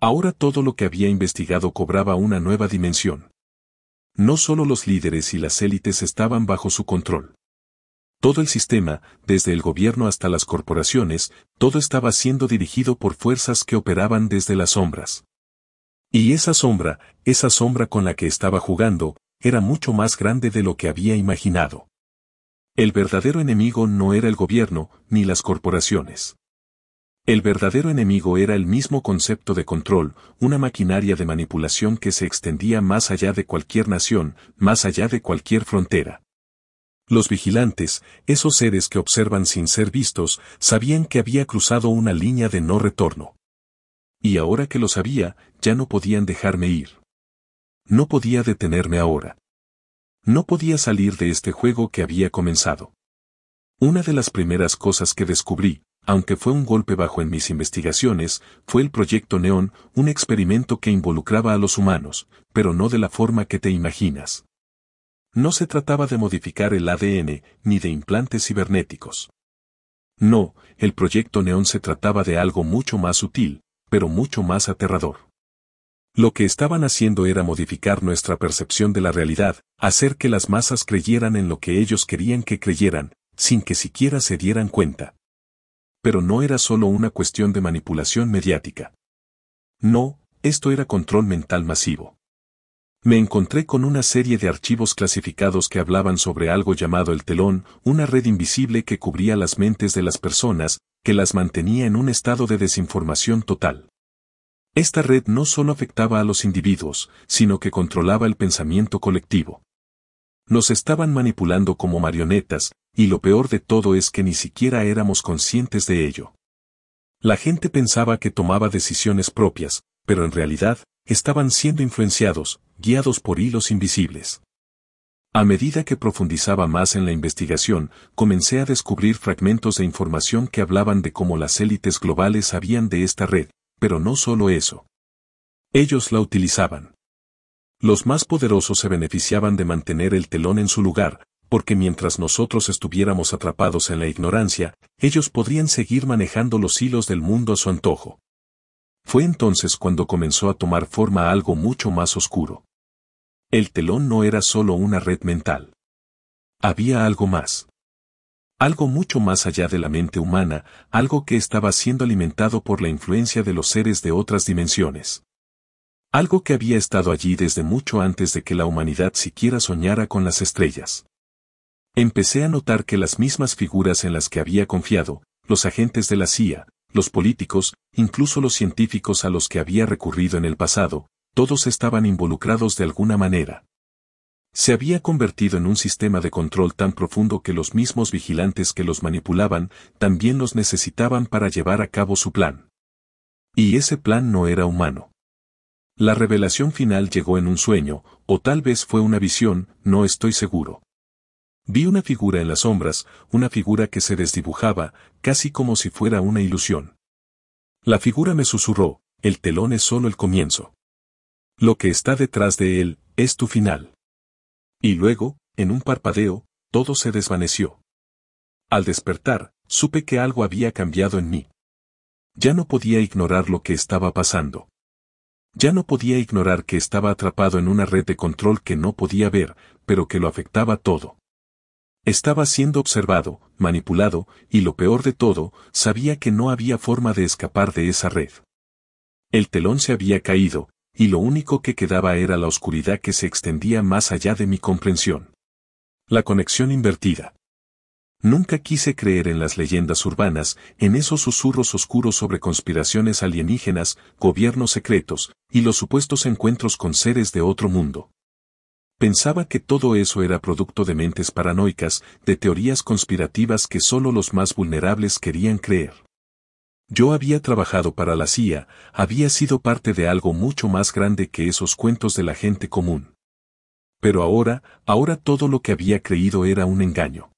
Ahora todo lo que había investigado cobraba una nueva dimensión. No solo los líderes y las élites estaban bajo su control. Todo el sistema, desde el gobierno hasta las corporaciones, todo estaba siendo dirigido por fuerzas que operaban desde las sombras. Y esa sombra con la que estaba jugando, era mucho más grande de lo que había imaginado. El verdadero enemigo no era el gobierno, ni las corporaciones. El verdadero enemigo era el mismo concepto de control, una maquinaria de manipulación que se extendía más allá de cualquier nación, más allá de cualquier frontera. Los vigilantes, esos seres que observan sin ser vistos, sabían que había cruzado una línea de no retorno. Y ahora que lo sabía, ya no podían dejarme ir. No podía detenerme ahora. No podía salir de este juego que había comenzado. Una de las primeras cosas que descubrí, aunque fue un golpe bajo en mis investigaciones, fue el Proyecto Neón, un experimento que involucraba a los humanos, pero no de la forma que te imaginas. No se trataba de modificar el ADN, ni de implantes cibernéticos. No, el Proyecto Neón se trataba de algo mucho más sutil, pero mucho más aterrador. Lo que estaban haciendo era modificar nuestra percepción de la realidad, hacer que las masas creyeran en lo que ellos querían que creyeran, sin que siquiera se dieran cuenta. Pero no era solo una cuestión de manipulación mediática. No, esto era control mental masivo. Me encontré con una serie de archivos clasificados que hablaban sobre algo llamado el telón, una red invisible que cubría las mentes de las personas, que las mantenía en un estado de desinformación total. Esta red no solo afectaba a los individuos, sino que controlaba el pensamiento colectivo. Nos estaban manipulando como marionetas, y lo peor de todo es que ni siquiera éramos conscientes de ello. La gente pensaba que tomaba decisiones propias, pero en realidad, estaban siendo influenciados, guiados por hilos invisibles. A medida que profundizaba más en la investigación, comencé a descubrir fragmentos de información que hablaban de cómo las élites globales sabían de esta red, pero no solo eso. Ellos la utilizaban. Los más poderosos se beneficiaban de mantener el telón en su lugar, porque mientras nosotros estuviéramos atrapados en la ignorancia, ellos podrían seguir manejando los hilos del mundo a su antojo. Fue entonces cuando comenzó a tomar forma algo mucho más oscuro. El telón no era solo una red mental. Había algo más. Algo mucho más allá de la mente humana, algo que estaba siendo alimentado por la influencia de los seres de otras dimensiones. Algo que había estado allí desde mucho antes de que la humanidad siquiera soñara con las estrellas. Empecé a notar que las mismas figuras en las que había confiado, los agentes de la CIA, los políticos, incluso los científicos a los que había recurrido en el pasado, todos estaban involucrados de alguna manera. Se había convertido en un sistema de control tan profundo que los mismos vigilantes que los manipulaban también los necesitaban para llevar a cabo su plan. Y ese plan no era humano. La revelación final llegó en un sueño, o tal vez fue una visión, no estoy seguro. Vi una figura en las sombras, una figura que se desdibujaba, casi como si fuera una ilusión. La figura me susurró, el telón es solo el comienzo. Lo que está detrás de él, es tu final. Y luego, en un parpadeo, todo se desvaneció. Al despertar, supe que algo había cambiado en mí. Ya no podía ignorar lo que estaba pasando. Ya no podía ignorar que estaba atrapado en una red de control que no podía ver, pero que lo afectaba todo. Estaba siendo observado, manipulado, y lo peor de todo, sabía que no había forma de escapar de esa red. El telón se había caído, y lo único que quedaba era la oscuridad que se extendía más allá de mi comprensión. La conexión invertida. Nunca quise creer en las leyendas urbanas, en esos susurros oscuros sobre conspiraciones alienígenas, gobiernos secretos, y los supuestos encuentros con seres de otro mundo. Pensaba que todo eso era producto de mentes paranoicas, de teorías conspirativas que solo los más vulnerables querían creer. Yo había trabajado para la CIA, había sido parte de algo mucho más grande que esos cuentos de la gente común. Pero ahora todo lo que había creído era un engaño.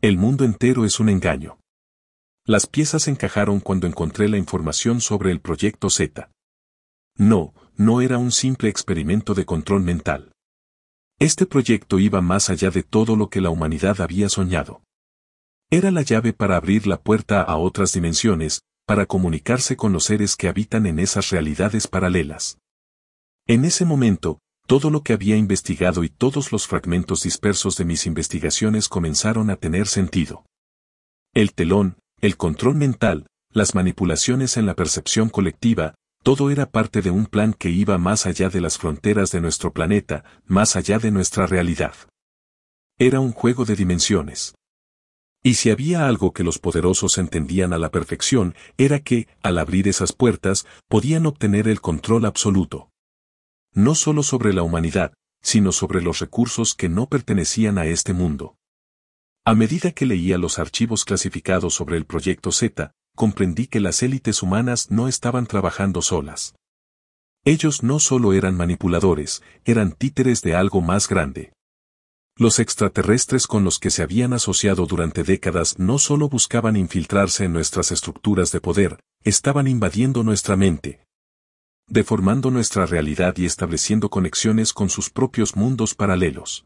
El mundo entero es un engaño. Las piezas encajaron cuando encontré la información sobre el Proyecto Z. No era un simple experimento de control mental. Este proyecto iba más allá de todo lo que la humanidad había soñado. Era la llave para abrir la puerta a otras dimensiones, para comunicarse con los seres que habitan en esas realidades paralelas. En ese momento, todo lo que había investigado y todos los fragmentos dispersos de mis investigaciones comenzaron a tener sentido. El telón, el control mental, las manipulaciones en la percepción colectiva, todo era parte de un plan que iba más allá de las fronteras de nuestro planeta, más allá de nuestra realidad. Era un juego de dimensiones. Y si había algo que los poderosos entendían a la perfección, era que, al abrir esas puertas, podían obtener el control absoluto. No solo sobre la humanidad, sino sobre los recursos que no pertenecían a este mundo. A medida que leía los archivos clasificados sobre el Proyecto Z, comprendí que las élites humanas no estaban trabajando solas. Ellos no solo eran manipuladores, eran títeres de algo más grande. Los extraterrestres con los que se habían asociado durante décadas no solo buscaban infiltrarse en nuestras estructuras de poder, estaban invadiendo nuestra mente, deformando nuestra realidad y estableciendo conexiones con sus propios mundos paralelos.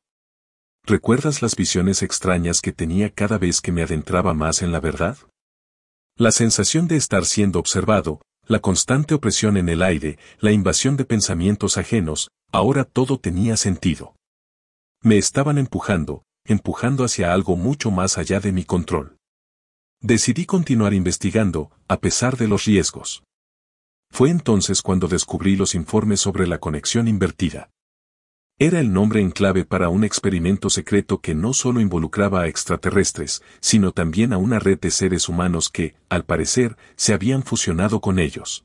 ¿Recuerdas las visiones extrañas que tenía cada vez que me adentraba más en la verdad? La sensación de estar siendo observado, la constante opresión en el aire, la invasión de pensamientos ajenos, ahora todo tenía sentido. Me estaban empujando hacia algo mucho más allá de mi control. Decidí continuar investigando, a pesar de los riesgos. Fue entonces cuando descubrí los informes sobre la conexión invertida. Era el nombre en clave para un experimento secreto que no solo involucraba a extraterrestres, sino también a una red de seres humanos que, al parecer, se habían fusionado con ellos.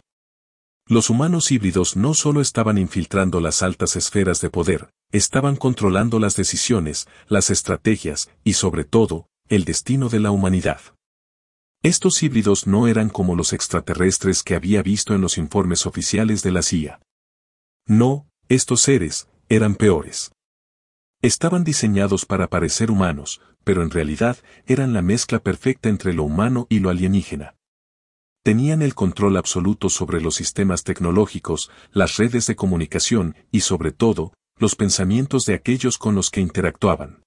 Los humanos híbridos no solo estaban infiltrando las altas esferas de poder, estaban controlando las decisiones, las estrategias y, sobre todo, el destino de la humanidad. Estos híbridos no eran como los extraterrestres que había visto en los informes oficiales de la CIA. No, estos seres eran peores. Estaban diseñados para parecer humanos, pero en realidad eran la mezcla perfecta entre lo humano y lo alienígena. Tenían el control absoluto sobre los sistemas tecnológicos, las redes de comunicación y, sobre todo, los pensamientos de aquellos con los que interactuaban.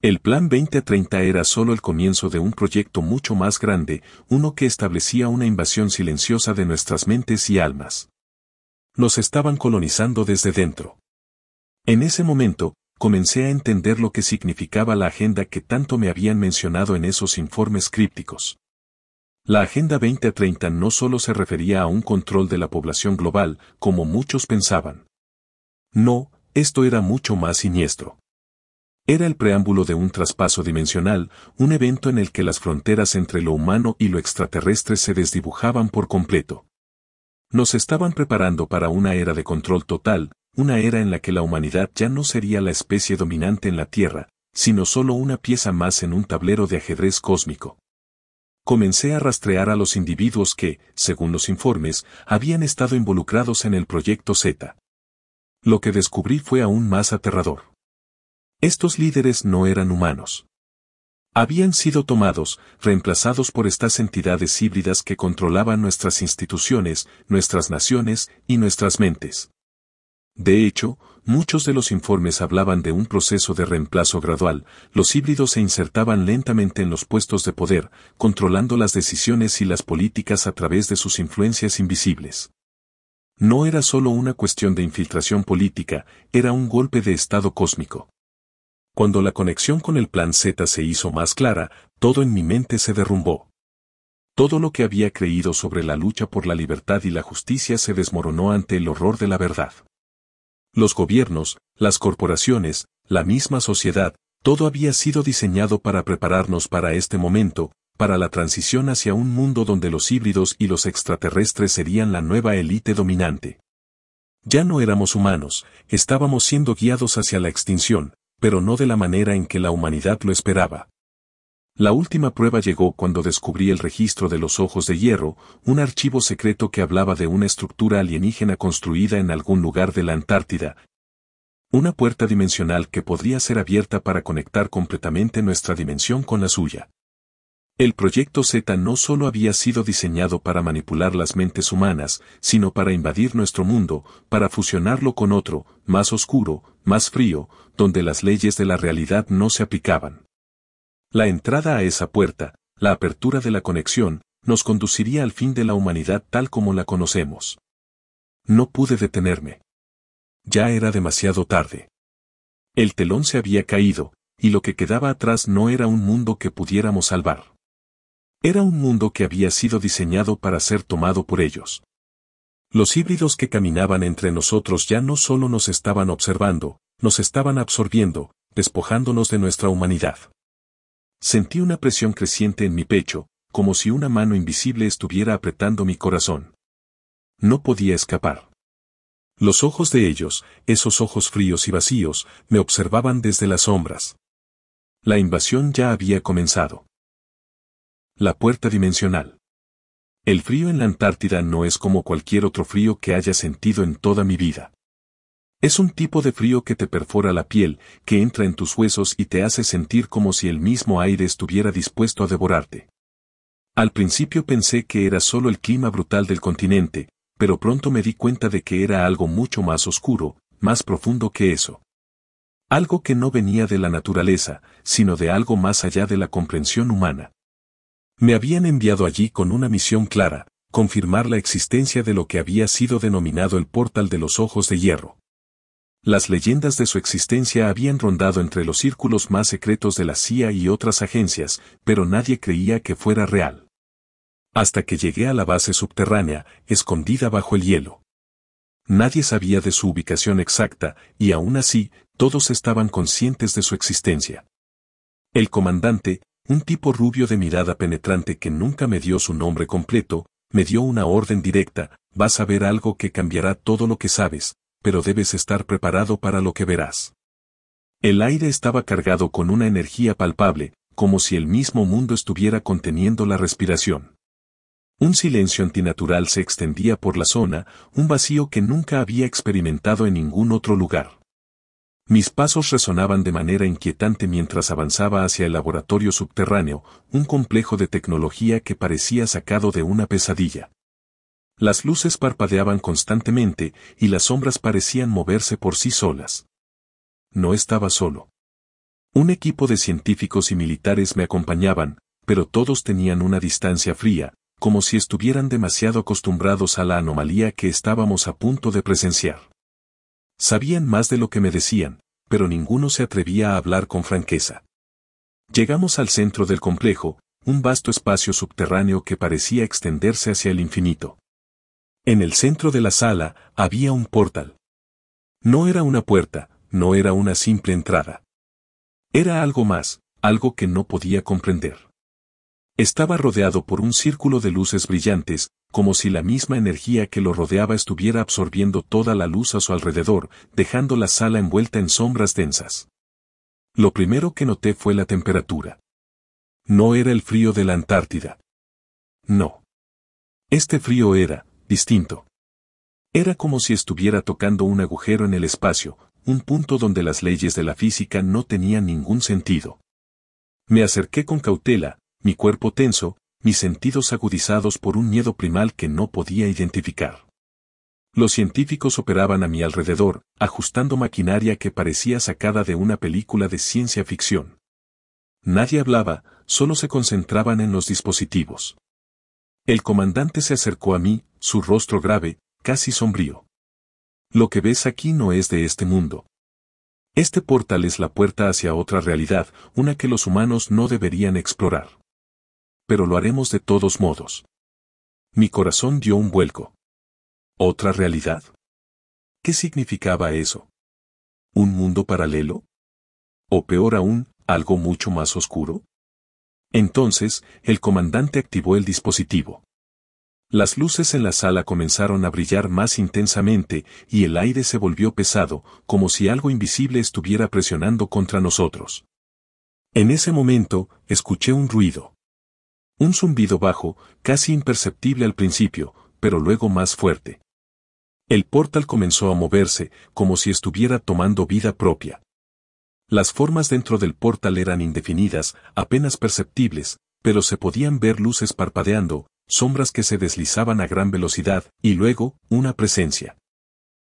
El Plan 2030 era solo el comienzo de un proyecto mucho más grande, uno que establecía una invasión silenciosa de nuestras mentes y almas. Nos estaban colonizando desde dentro. En ese momento, comencé a entender lo que significaba la agenda que tanto me habían mencionado en esos informes crípticos. La Agenda 2030 no solo se refería a un control de la población global, como muchos pensaban. No, esto era mucho más siniestro. Era el preámbulo de un traspaso dimensional, un evento en el que las fronteras entre lo humano y lo extraterrestre se desdibujaban por completo. Nos estaban preparando para una era de control total, una era en la que la humanidad ya no sería la especie dominante en la Tierra, sino solo una pieza más en un tablero de ajedrez cósmico. Comencé a rastrear a los individuos que, según los informes, habían estado involucrados en el Proyecto Z. Lo que descubrí fue aún más aterrador. Estos líderes no eran humanos. Habían sido tomados, reemplazados por estas entidades híbridas que controlaban nuestras instituciones, nuestras naciones y nuestras mentes. De hecho, muchos de los informes hablaban de un proceso de reemplazo gradual. Los híbridos se insertaban lentamente en los puestos de poder, controlando las decisiones y las políticas a través de sus influencias invisibles. No era solo una cuestión de infiltración política, era un golpe de estado cósmico. Cuando la conexión con el Plan Z se hizo más clara, todo en mi mente se derrumbó. Todo lo que había creído sobre la lucha por la libertad y la justicia se desmoronó ante el horror de la verdad. Los gobiernos, las corporaciones, la misma sociedad, todo había sido diseñado para prepararnos para este momento, para la transición hacia un mundo donde los híbridos y los extraterrestres serían la nueva élite dominante. Ya no éramos humanos, estábamos siendo guiados hacia la extinción, pero no de la manera en que la humanidad lo esperaba. La última prueba llegó cuando descubrí el registro de los ojos de hierro, un archivo secreto que hablaba de una estructura alienígena construida en algún lugar de la Antártida. Una puerta dimensional que podría ser abierta para conectar completamente nuestra dimensión con la suya. El Proyecto Z no solo había sido diseñado para manipular las mentes humanas, sino para invadir nuestro mundo, para fusionarlo con otro, más oscuro, más frío, donde las leyes de la realidad no se aplicaban. La entrada a esa puerta, la apertura de la conexión, nos conduciría al fin de la humanidad tal como la conocemos. No pude detenerme. Ya era demasiado tarde. El telón se había caído, y lo que quedaba atrás no era un mundo que pudiéramos salvar. Era un mundo que había sido diseñado para ser tomado por ellos. Los híbridos que caminaban entre nosotros ya no solo nos estaban observando, nos estaban absorbiendo, despojándonos de nuestra humanidad. Sentí una presión creciente en mi pecho, como si una mano invisible estuviera apretando mi corazón. No podía escapar. Los ojos de ellos, esos ojos fríos y vacíos, me observaban desde las sombras. La invasión ya había comenzado. La puerta dimensional. El frío en la Antártida no es como cualquier otro frío que haya sentido en toda mi vida. Es un tipo de frío que te perfora la piel, que entra en tus huesos y te hace sentir como si el mismo aire estuviera dispuesto a devorarte. Al principio pensé que era solo el clima brutal del continente, pero pronto me di cuenta de que era algo mucho más oscuro, más profundo que eso. Algo que no venía de la naturaleza, sino de algo más allá de la comprensión humana. Me habían enviado allí con una misión clara, confirmar la existencia de lo que había sido denominado el portal de los ojos de hierro. Las leyendas de su existencia habían rondado entre los círculos más secretos de la CIA y otras agencias, pero nadie creía que fuera real. hasta que llegué a la base subterránea, escondida bajo el hielo. Nadie sabía de su ubicación exacta, y aún así, todos estaban conscientes de su existencia. El comandante, un tipo rubio de mirada penetrante que nunca me dio su nombre completo, me dio una orden directa: vas a ver algo que cambiará todo lo que sabes, pero debes estar preparado para lo que verás. El aire estaba cargado con una energía palpable, como si el mismo mundo estuviera conteniendo la respiración. Un silencio antinatural se extendía por la zona, un vacío que nunca había experimentado en ningún otro lugar. Mis pasos resonaban de manera inquietante mientras avanzaba hacia el laboratorio subterráneo, un complejo de tecnología que parecía sacado de una pesadilla. Las luces parpadeaban constantemente, y las sombras parecían moverse por sí solas. No estaba solo. Un equipo de científicos y militares me acompañaban, pero todos tenían una distancia fría, como si estuvieran demasiado acostumbrados a la anomalía que estábamos a punto de presenciar. Sabían más de lo que me decían, pero ninguno se atrevía a hablar con franqueza. Llegamos al centro del complejo, un vasto espacio subterráneo que parecía extenderse hacia el infinito. En el centro de la sala había un portal. No era una puerta, no era una simple entrada. Era algo más, algo que no podía comprender. Estaba rodeado por un círculo de luces brillantes, como si la misma energía que lo rodeaba estuviera absorbiendo toda la luz a su alrededor, dejando la sala envuelta en sombras densas. Lo primero que noté fue la temperatura. No era el frío de la Antártida. No. Este frío era distinto. Era como si estuviera tocando un agujero en el espacio, un punto donde las leyes de la física no tenían ningún sentido. Me acerqué con cautela, mi cuerpo tenso, mis sentidos agudizados por un miedo primal que no podía identificar. Los científicos operaban a mi alrededor, ajustando maquinaria que parecía sacada de una película de ciencia ficción. Nadie hablaba, solo se concentraban en los dispositivos. El comandante se acercó a mí, su rostro grave, casi sombrío. Lo que ves aquí no es de este mundo. Este portal es la puerta hacia otra realidad, una que los humanos no deberían explorar. Pero lo haremos de todos modos. Mi corazón dio un vuelco. ¿Otra realidad? ¿Qué significaba eso? ¿Un mundo paralelo? ¿O peor aún, algo mucho más oscuro? Entonces, el comandante activó el dispositivo. Las luces en la sala comenzaron a brillar más intensamente, y el aire se volvió pesado, como si algo invisible estuviera presionando contra nosotros. En ese momento, escuché un ruido. Un zumbido bajo, casi imperceptible al principio, pero luego más fuerte. El portal comenzó a moverse, como si estuviera tomando vida propia. Las formas dentro del portal eran indefinidas, apenas perceptibles, pero se podían ver luces parpadeando, sombras que se deslizaban a gran velocidad, y luego, una presencia.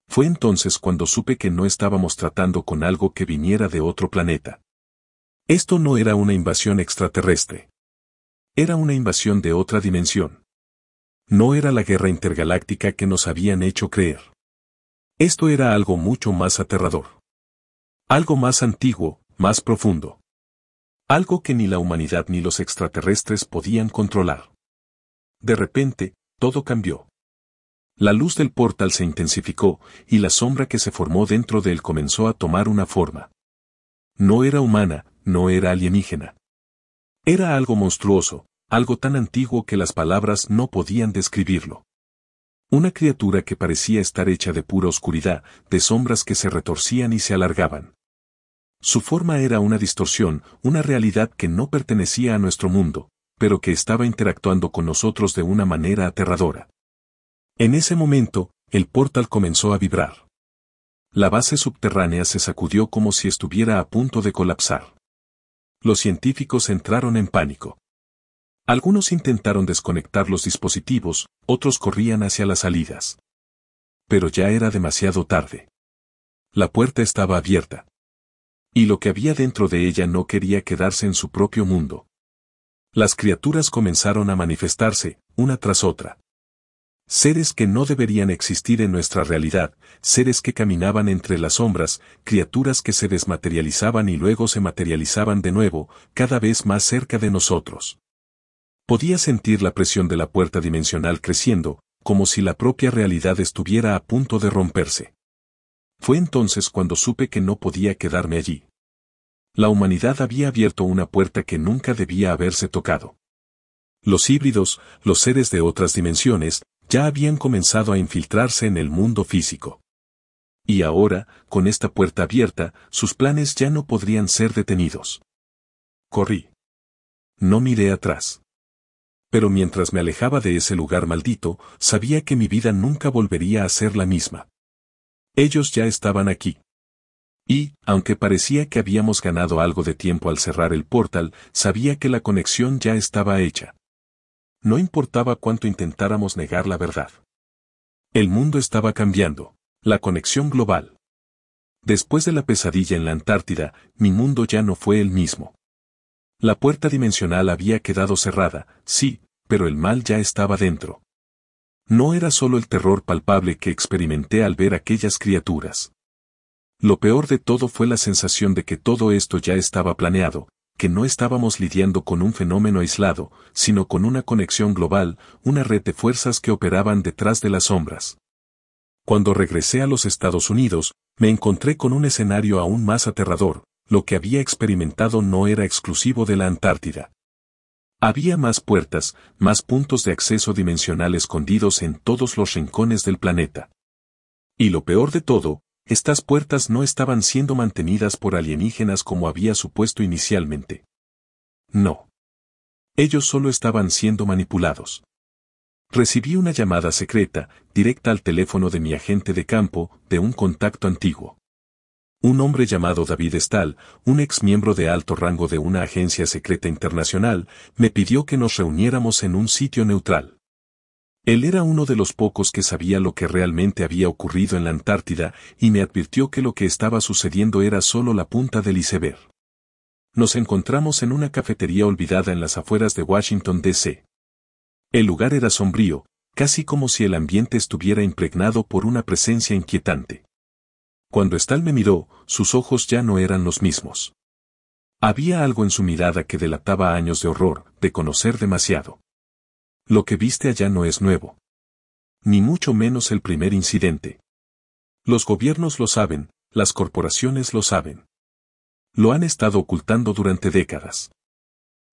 Fue entonces cuando supe que no estábamos tratando con algo que viniera de otro planeta. Esto no era una invasión extraterrestre. Era una invasión de otra dimensión. No era la guerra intergaláctica que nos habían hecho creer. Esto era algo mucho más aterrador. Algo más antiguo, más profundo. Algo que ni la humanidad ni los extraterrestres podían controlar. De repente, todo cambió. La luz del portal se intensificó, y la sombra que se formó dentro de él comenzó a tomar una forma. No era humana, no era alienígena. Era algo monstruoso, algo tan antiguo que las palabras no podían describirlo. Una criatura que parecía estar hecha de pura oscuridad, de sombras que se retorcían y se alargaban. Su forma era una distorsión, una realidad que no pertenecía a nuestro mundo, pero que estaba interactuando con nosotros de una manera aterradora. En ese momento, el portal comenzó a vibrar. La base subterránea se sacudió como si estuviera a punto de colapsar. Los científicos entraron en pánico. Algunos intentaron desconectar los dispositivos, otros corrían hacia las salidas. Pero ya era demasiado tarde. La puerta estaba abierta. Y lo que había dentro de ella no quería quedarse en su propio mundo. Las criaturas comenzaron a manifestarse, una tras otra. Seres que no deberían existir en nuestra realidad, seres que caminaban entre las sombras, criaturas que se desmaterializaban y luego se materializaban de nuevo, cada vez más cerca de nosotros. Podía sentir la presión de la puerta dimensional creciendo, como si la propia realidad estuviera a punto de romperse. Fue entonces cuando supe que no podía quedarme allí. La humanidad había abierto una puerta que nunca debía haberse tocado. Los híbridos, los seres de otras dimensiones, ya habían comenzado a infiltrarse en el mundo físico. Y ahora, con esta puerta abierta, sus planes ya no podrían ser detenidos. Corrí. No miré atrás. Pero mientras me alejaba de ese lugar maldito, sabía que mi vida nunca volvería a ser la misma. Ellos ya estaban aquí. Y, aunque parecía que habíamos ganado algo de tiempo al cerrar el portal, sabía que la conexión ya estaba hecha. No importaba cuánto intentáramos negar la verdad. El mundo estaba cambiando. La conexión global. Después de la pesadilla en la Antártida, mi mundo ya no fue el mismo. La puerta dimensional había quedado cerrada, sí, pero el mal ya estaba dentro. No era solo el terror palpable que experimenté al ver aquellas criaturas. Lo peor de todo fue la sensación de que todo esto ya estaba planeado, que no estábamos lidiando con un fenómeno aislado, sino con una conexión global, una red de fuerzas que operaban detrás de las sombras. Cuando regresé a los Estados Unidos, me encontré con un escenario aún más aterrador. Lo que había experimentado no era exclusivo de la Antártida. Había más puertas, más puntos de acceso dimensional escondidos en todos los rincones del planeta. Y lo peor de todo, estas puertas no estaban siendo mantenidas por alienígenas como había supuesto inicialmente. No. Ellos solo estaban siendo manipulados. Recibí una llamada secreta, directa al teléfono de mi agente de campo, de un contacto antiguo. Un hombre llamado David Stahl, un ex miembro de alto rango de una agencia secreta internacional, me pidió que nos reuniéramos en un sitio neutral. Él era uno de los pocos que sabía lo que realmente había ocurrido en la Antártida y me advirtió que lo que estaba sucediendo era solo la punta del iceberg. Nos encontramos en una cafetería olvidada en las afueras de Washington, D.C. El lugar era sombrío, casi como si el ambiente estuviera impregnado por una presencia inquietante. Cuando Stahl me miró, sus ojos ya no eran los mismos. Había algo en su mirada que delataba años de horror, de conocer demasiado. Lo que viste allá no es nuevo. Ni mucho menos el primer incidente. Los gobiernos lo saben, las corporaciones lo saben. Lo han estado ocultando durante décadas.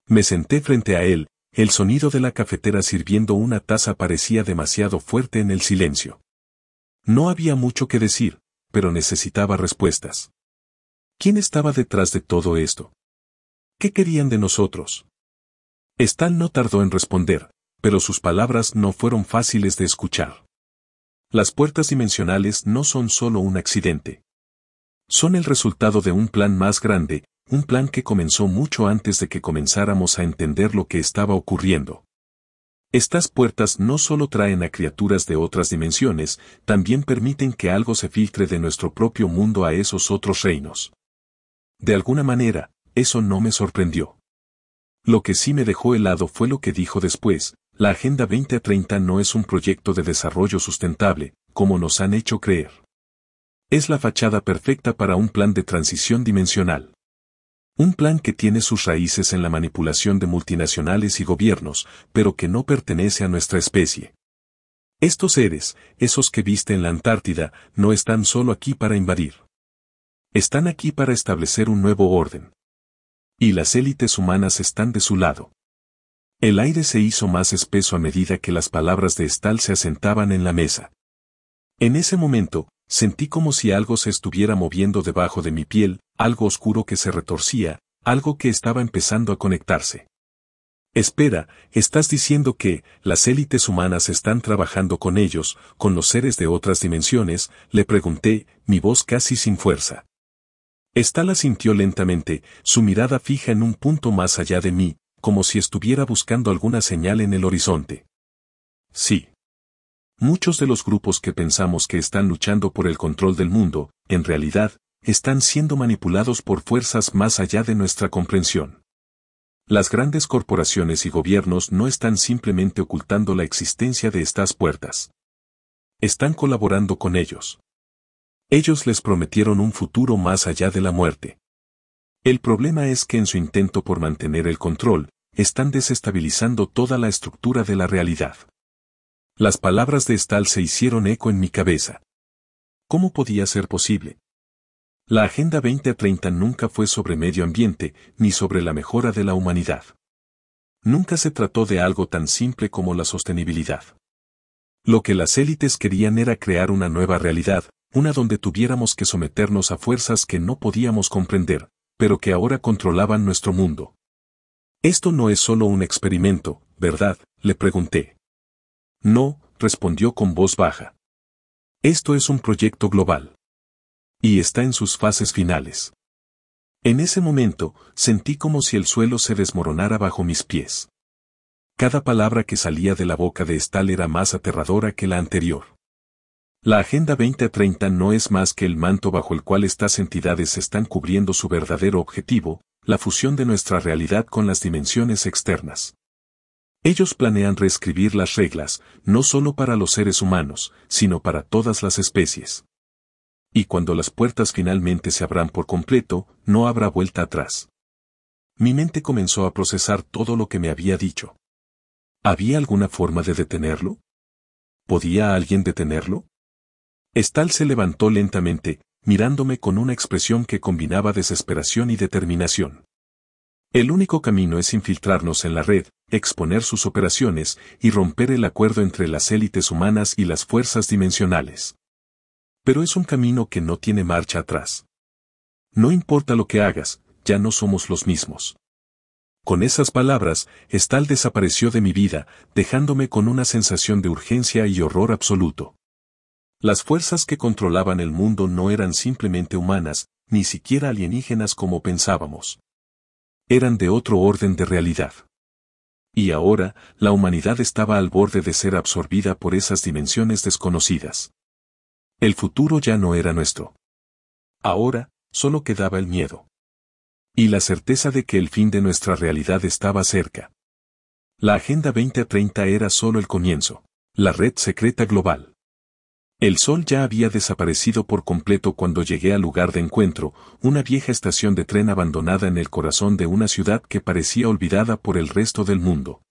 Me senté frente a él, el sonido de la cafetera sirviendo una taza parecía demasiado fuerte en el silencio. No había mucho que decir, pero necesitaba respuestas. ¿Quién estaba detrás de todo esto? ¿Qué querían de nosotros? Stahl no tardó en responder, pero sus palabras no fueron fáciles de escuchar. Las puertas dimensionales no son solo un accidente. Son el resultado de un plan más grande, un plan que comenzó mucho antes de que comenzáramos a entender lo que estaba ocurriendo. Estas puertas no solo traen a criaturas de otras dimensiones, también permiten que algo se filtre de nuestro propio mundo a esos otros reinos. De alguna manera, eso no me sorprendió. Lo que sí me dejó helado fue lo que dijo después: la Agenda 2030 no es un proyecto de desarrollo sustentable, como nos han hecho creer. Es la fachada perfecta para un plan de transición dimensional. Un plan que tiene sus raíces en la manipulación de multinacionales y gobiernos, pero que no pertenece a nuestra especie. Estos seres, esos que viste en la Antártida, no están solo aquí para invadir. Están aquí para establecer un nuevo orden. Y las élites humanas están de su lado. El aire se hizo más espeso a medida que las palabras de Stahl se asentaban en la mesa. En ese momento, sentí como si algo se estuviera moviendo debajo de mi piel, algo oscuro que se retorcía, algo que estaba empezando a conectarse. Espera, ¿estás diciendo que las élites humanas están trabajando con ellos, con los seres de otras dimensiones?, le pregunté, mi voz casi sin fuerza. Stahl asintió lentamente, su mirada fija en un punto más allá de mí, como si estuviera buscando alguna señal en el horizonte. Sí. Muchos de los grupos que pensamos que están luchando por el control del mundo, en realidad, están siendo manipulados por fuerzas más allá de nuestra comprensión. Las grandes corporaciones y gobiernos no están simplemente ocultando la existencia de estas puertas. Están colaborando con ellos. Ellos les prometieron un futuro más allá de la muerte. El problema es que en su intento por mantener el control, están desestabilizando toda la estructura de la realidad. Las palabras de Stahl se hicieron eco en mi cabeza. ¿Cómo podía ser posible? La Agenda 2030 nunca fue sobre medio ambiente, ni sobre la mejora de la humanidad. Nunca se trató de algo tan simple como la sostenibilidad. Lo que las élites querían era crear una nueva realidad, una donde tuviéramos que someternos a fuerzas que no podíamos comprender, pero que ahora controlaban nuestro mundo. Esto no es solo un experimento, ¿verdad?, le pregunté. No, respondió con voz baja. Esto es un proyecto global. Y está en sus fases finales. En ese momento, sentí como si el suelo se desmoronara bajo mis pies. Cada palabra que salía de la boca de Stahl era más aterradora que la anterior. La Agenda 2030 no es más que el manto bajo el cual estas entidades están cubriendo su verdadero objetivo, la fusión de nuestra realidad con las dimensiones externas. Ellos planean reescribir las reglas, no solo para los seres humanos, sino para todas las especies. Y cuando las puertas finalmente se abran por completo, no habrá vuelta atrás. Mi mente comenzó a procesar todo lo que me había dicho. ¿Había alguna forma de detenerlo? ¿Podía alguien detenerlo? Stahl se levantó lentamente, mirándome con una expresión que combinaba desesperación y determinación. El único camino es infiltrarnos en la red, exponer sus operaciones y romper el acuerdo entre las élites humanas y las fuerzas dimensionales. Pero es un camino que no tiene marcha atrás. No importa lo que hagas, ya no somos los mismos. Con esas palabras, Stahl desapareció de mi vida, dejándome con una sensación de urgencia y horror absoluto. Las fuerzas que controlaban el mundo no eran simplemente humanas, ni siquiera alienígenas como pensábamos. Eran de otro orden de realidad. Y ahora, la humanidad estaba al borde de ser absorbida por esas dimensiones desconocidas. El futuro ya no era nuestro. Ahora, solo quedaba el miedo. Y la certeza de que el fin de nuestra realidad estaba cerca. La Agenda 2030 era solo el comienzo, la red secreta global. El sol ya había desaparecido por completo cuando llegué al lugar de encuentro, una vieja estación de tren abandonada en el corazón de una ciudad que parecía olvidada por el resto del mundo.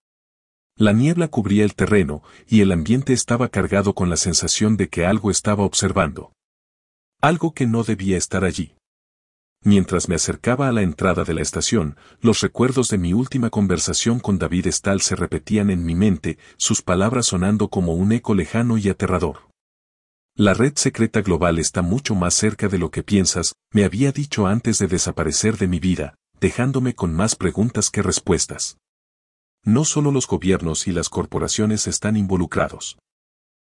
La niebla cubría el terreno, y el ambiente estaba cargado con la sensación de que algo estaba observando. Algo que no debía estar allí. Mientras me acercaba a la entrada de la estación, los recuerdos de mi última conversación con David Stahl se repetían en mi mente, sus palabras sonando como un eco lejano y aterrador. La red secreta global está mucho más cerca de lo que piensas, me había dicho antes de desaparecer de mi vida, dejándome con más preguntas que respuestas. No solo los gobiernos y las corporaciones están involucrados.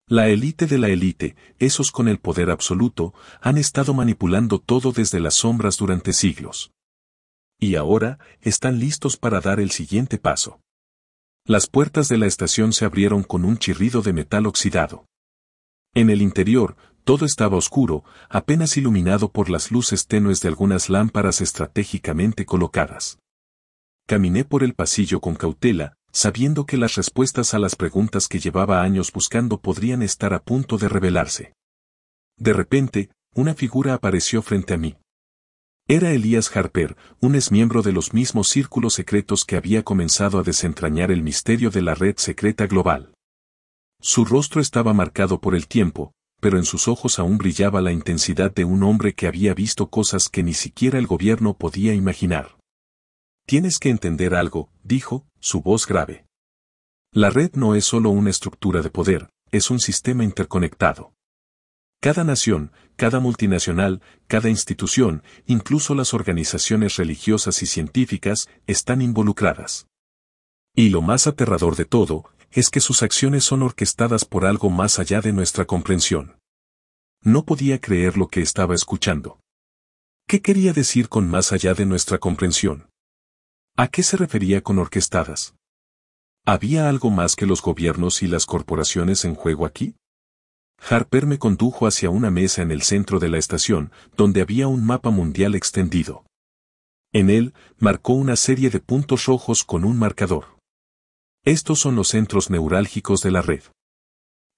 La élite de la élite, esos con el poder absoluto, han estado manipulando todo desde las sombras durante siglos. Y ahora, están listos para dar el siguiente paso. Las puertas de la estación se abrieron con un chirrido de metal oxidado. En el interior, todo estaba oscuro, apenas iluminado por las luces tenues de algunas lámparas estratégicamente colocadas. Caminé por el pasillo con cautela, sabiendo que las respuestas a las preguntas que llevaba años buscando podrían estar a punto de revelarse. De repente, una figura apareció frente a mí. Era Elías Harper, un exmiembro de los mismos círculos secretos que había comenzado a desentrañar el misterio de la red secreta global. Su rostro estaba marcado por el tiempo, pero en sus ojos aún brillaba la intensidad de un hombre que había visto cosas que ni siquiera el gobierno podía imaginar. Tienes que entender algo, dijo, su voz grave. La red no es solo una estructura de poder, es un sistema interconectado. Cada nación, cada multinacional, cada institución, incluso las organizaciones religiosas y científicas, están involucradas. Y lo más aterrador de todo, es que sus acciones son orquestadas por algo más allá de nuestra comprensión. No podía creer lo que estaba escuchando. ¿Qué quería decir con más allá de nuestra comprensión? ¿A qué se refería con orquestadas? ¿Había algo más que los gobiernos y las corporaciones en juego aquí? Harper me condujo hacia una mesa en el centro de la estación, donde había un mapa mundial extendido. En él, marcó una serie de puntos rojos con un marcador. Estos son los centros neurálgicos de la red.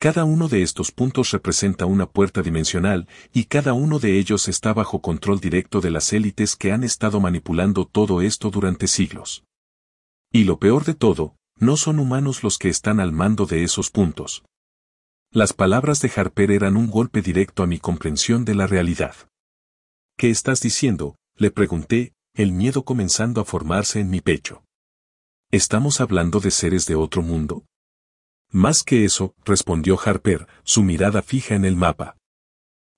Cada uno de estos puntos representa una puerta dimensional, y cada uno de ellos está bajo control directo de las élites que han estado manipulando todo esto durante siglos. Y lo peor de todo, no son humanos los que están al mando de esos puntos. Las palabras de Harper eran un golpe directo a mi comprensión de la realidad. ¿Qué estás diciendo?, le pregunté, el miedo comenzando a formarse en mi pecho. ¿Estamos hablando de seres de otro mundo? Más que eso, respondió Harper, su mirada fija en el mapa.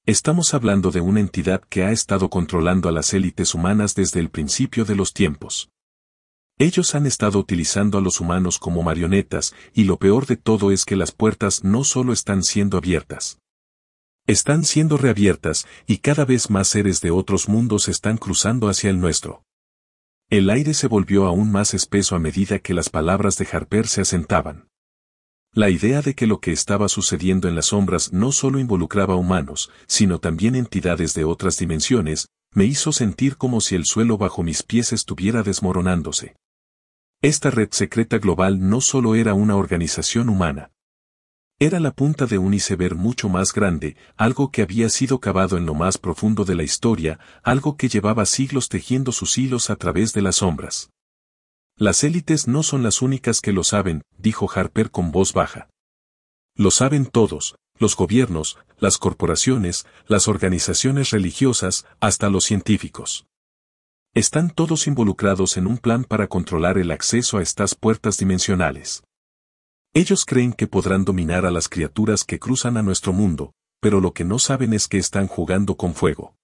Estamos hablando de una entidad que ha estado controlando a las élites humanas desde el principio de los tiempos. Ellos han estado utilizando a los humanos como marionetas, y lo peor de todo es que las puertas no solo están siendo abiertas. Están siendo reabiertas, y cada vez más seres de otros mundos están cruzando hacia el nuestro. El aire se volvió aún más espeso a medida que las palabras de Harper se asentaban. La idea de que lo que estaba sucediendo en las sombras no solo involucraba humanos, sino también entidades de otras dimensiones, me hizo sentir como si el suelo bajo mis pies estuviera desmoronándose. Esta red secreta global no solo era una organización humana. Era la punta de un iceberg mucho más grande, algo que había sido cavado en lo más profundo de la historia, algo que llevaba siglos tejiendo sus hilos a través de las sombras. Las élites no son las únicas que lo saben, dijo Harper con voz baja. Lo saben todos, los gobiernos, las corporaciones, las organizaciones religiosas, hasta los científicos. Están todos involucrados en un plan para controlar el acceso a estas puertas dimensionales. Ellos creen que podrán dominar a las criaturas que cruzan a nuestro mundo, pero lo que no saben es que están jugando con fuego.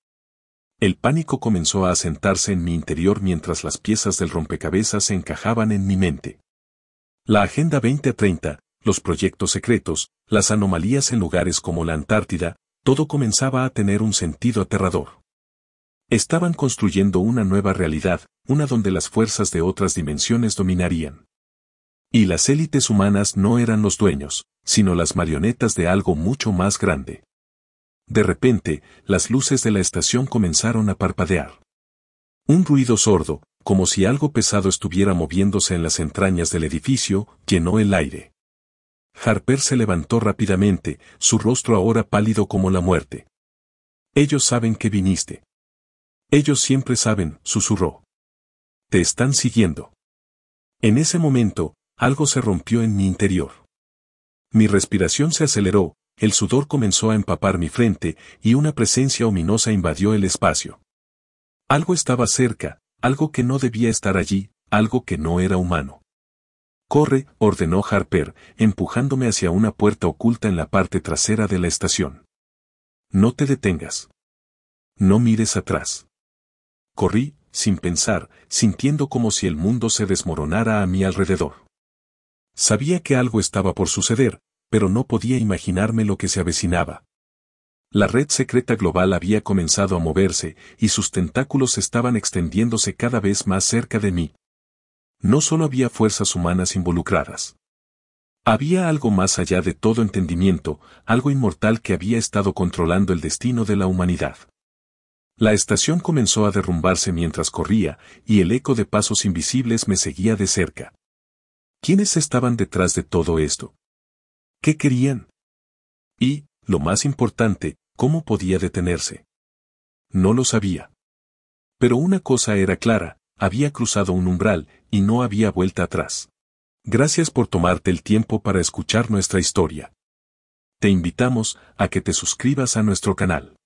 El pánico comenzó a asentarse en mi interior mientras las piezas del rompecabezas se encajaban en mi mente. La Agenda 2030, los proyectos secretos, las anomalías en lugares como la Antártida, todo comenzaba a tener un sentido aterrador. Estaban construyendo una nueva realidad, una donde las fuerzas de otras dimensiones dominarían. Y las élites humanas no eran los dueños, sino las marionetas de algo mucho más grande. De repente, las luces de la estación comenzaron a parpadear. Un ruido sordo, como si algo pesado estuviera moviéndose en las entrañas del edificio, llenó el aire. Harper se levantó rápidamente, su rostro ahora pálido como la muerte. Ellos saben que viniste. Ellos siempre saben, susurró. Te están siguiendo. En ese momento, algo se rompió en mi interior. Mi respiración se aceleró, el sudor comenzó a empapar mi frente, y una presencia ominosa invadió el espacio. Algo estaba cerca, algo que no debía estar allí, algo que no era humano. Corre, ordenó Harper, empujándome hacia una puerta oculta en la parte trasera de la estación. No te detengas. No mires atrás. Corrí, sin pensar, sintiendo como si el mundo se desmoronara a mi alrededor. Sabía que algo estaba por suceder, pero no podía imaginarme lo que se avecinaba. La red secreta global había comenzado a moverse, y sus tentáculos estaban extendiéndose cada vez más cerca de mí. No solo había fuerzas humanas involucradas. Había algo más allá de todo entendimiento, algo inmortal que había estado controlando el destino de la humanidad. La estación comenzó a derrumbarse mientras corría, y el eco de pasos invisibles me seguía de cerca. ¿Quiénes estaban detrás de todo esto? ¿Qué querían? Y, lo más importante, ¿cómo podía detenerse? No lo sabía. Pero una cosa era clara, había cruzado un umbral, y no había vuelta atrás. Gracias por tomarte el tiempo para escuchar nuestra historia. Te invitamos a que te suscribas a nuestro canal.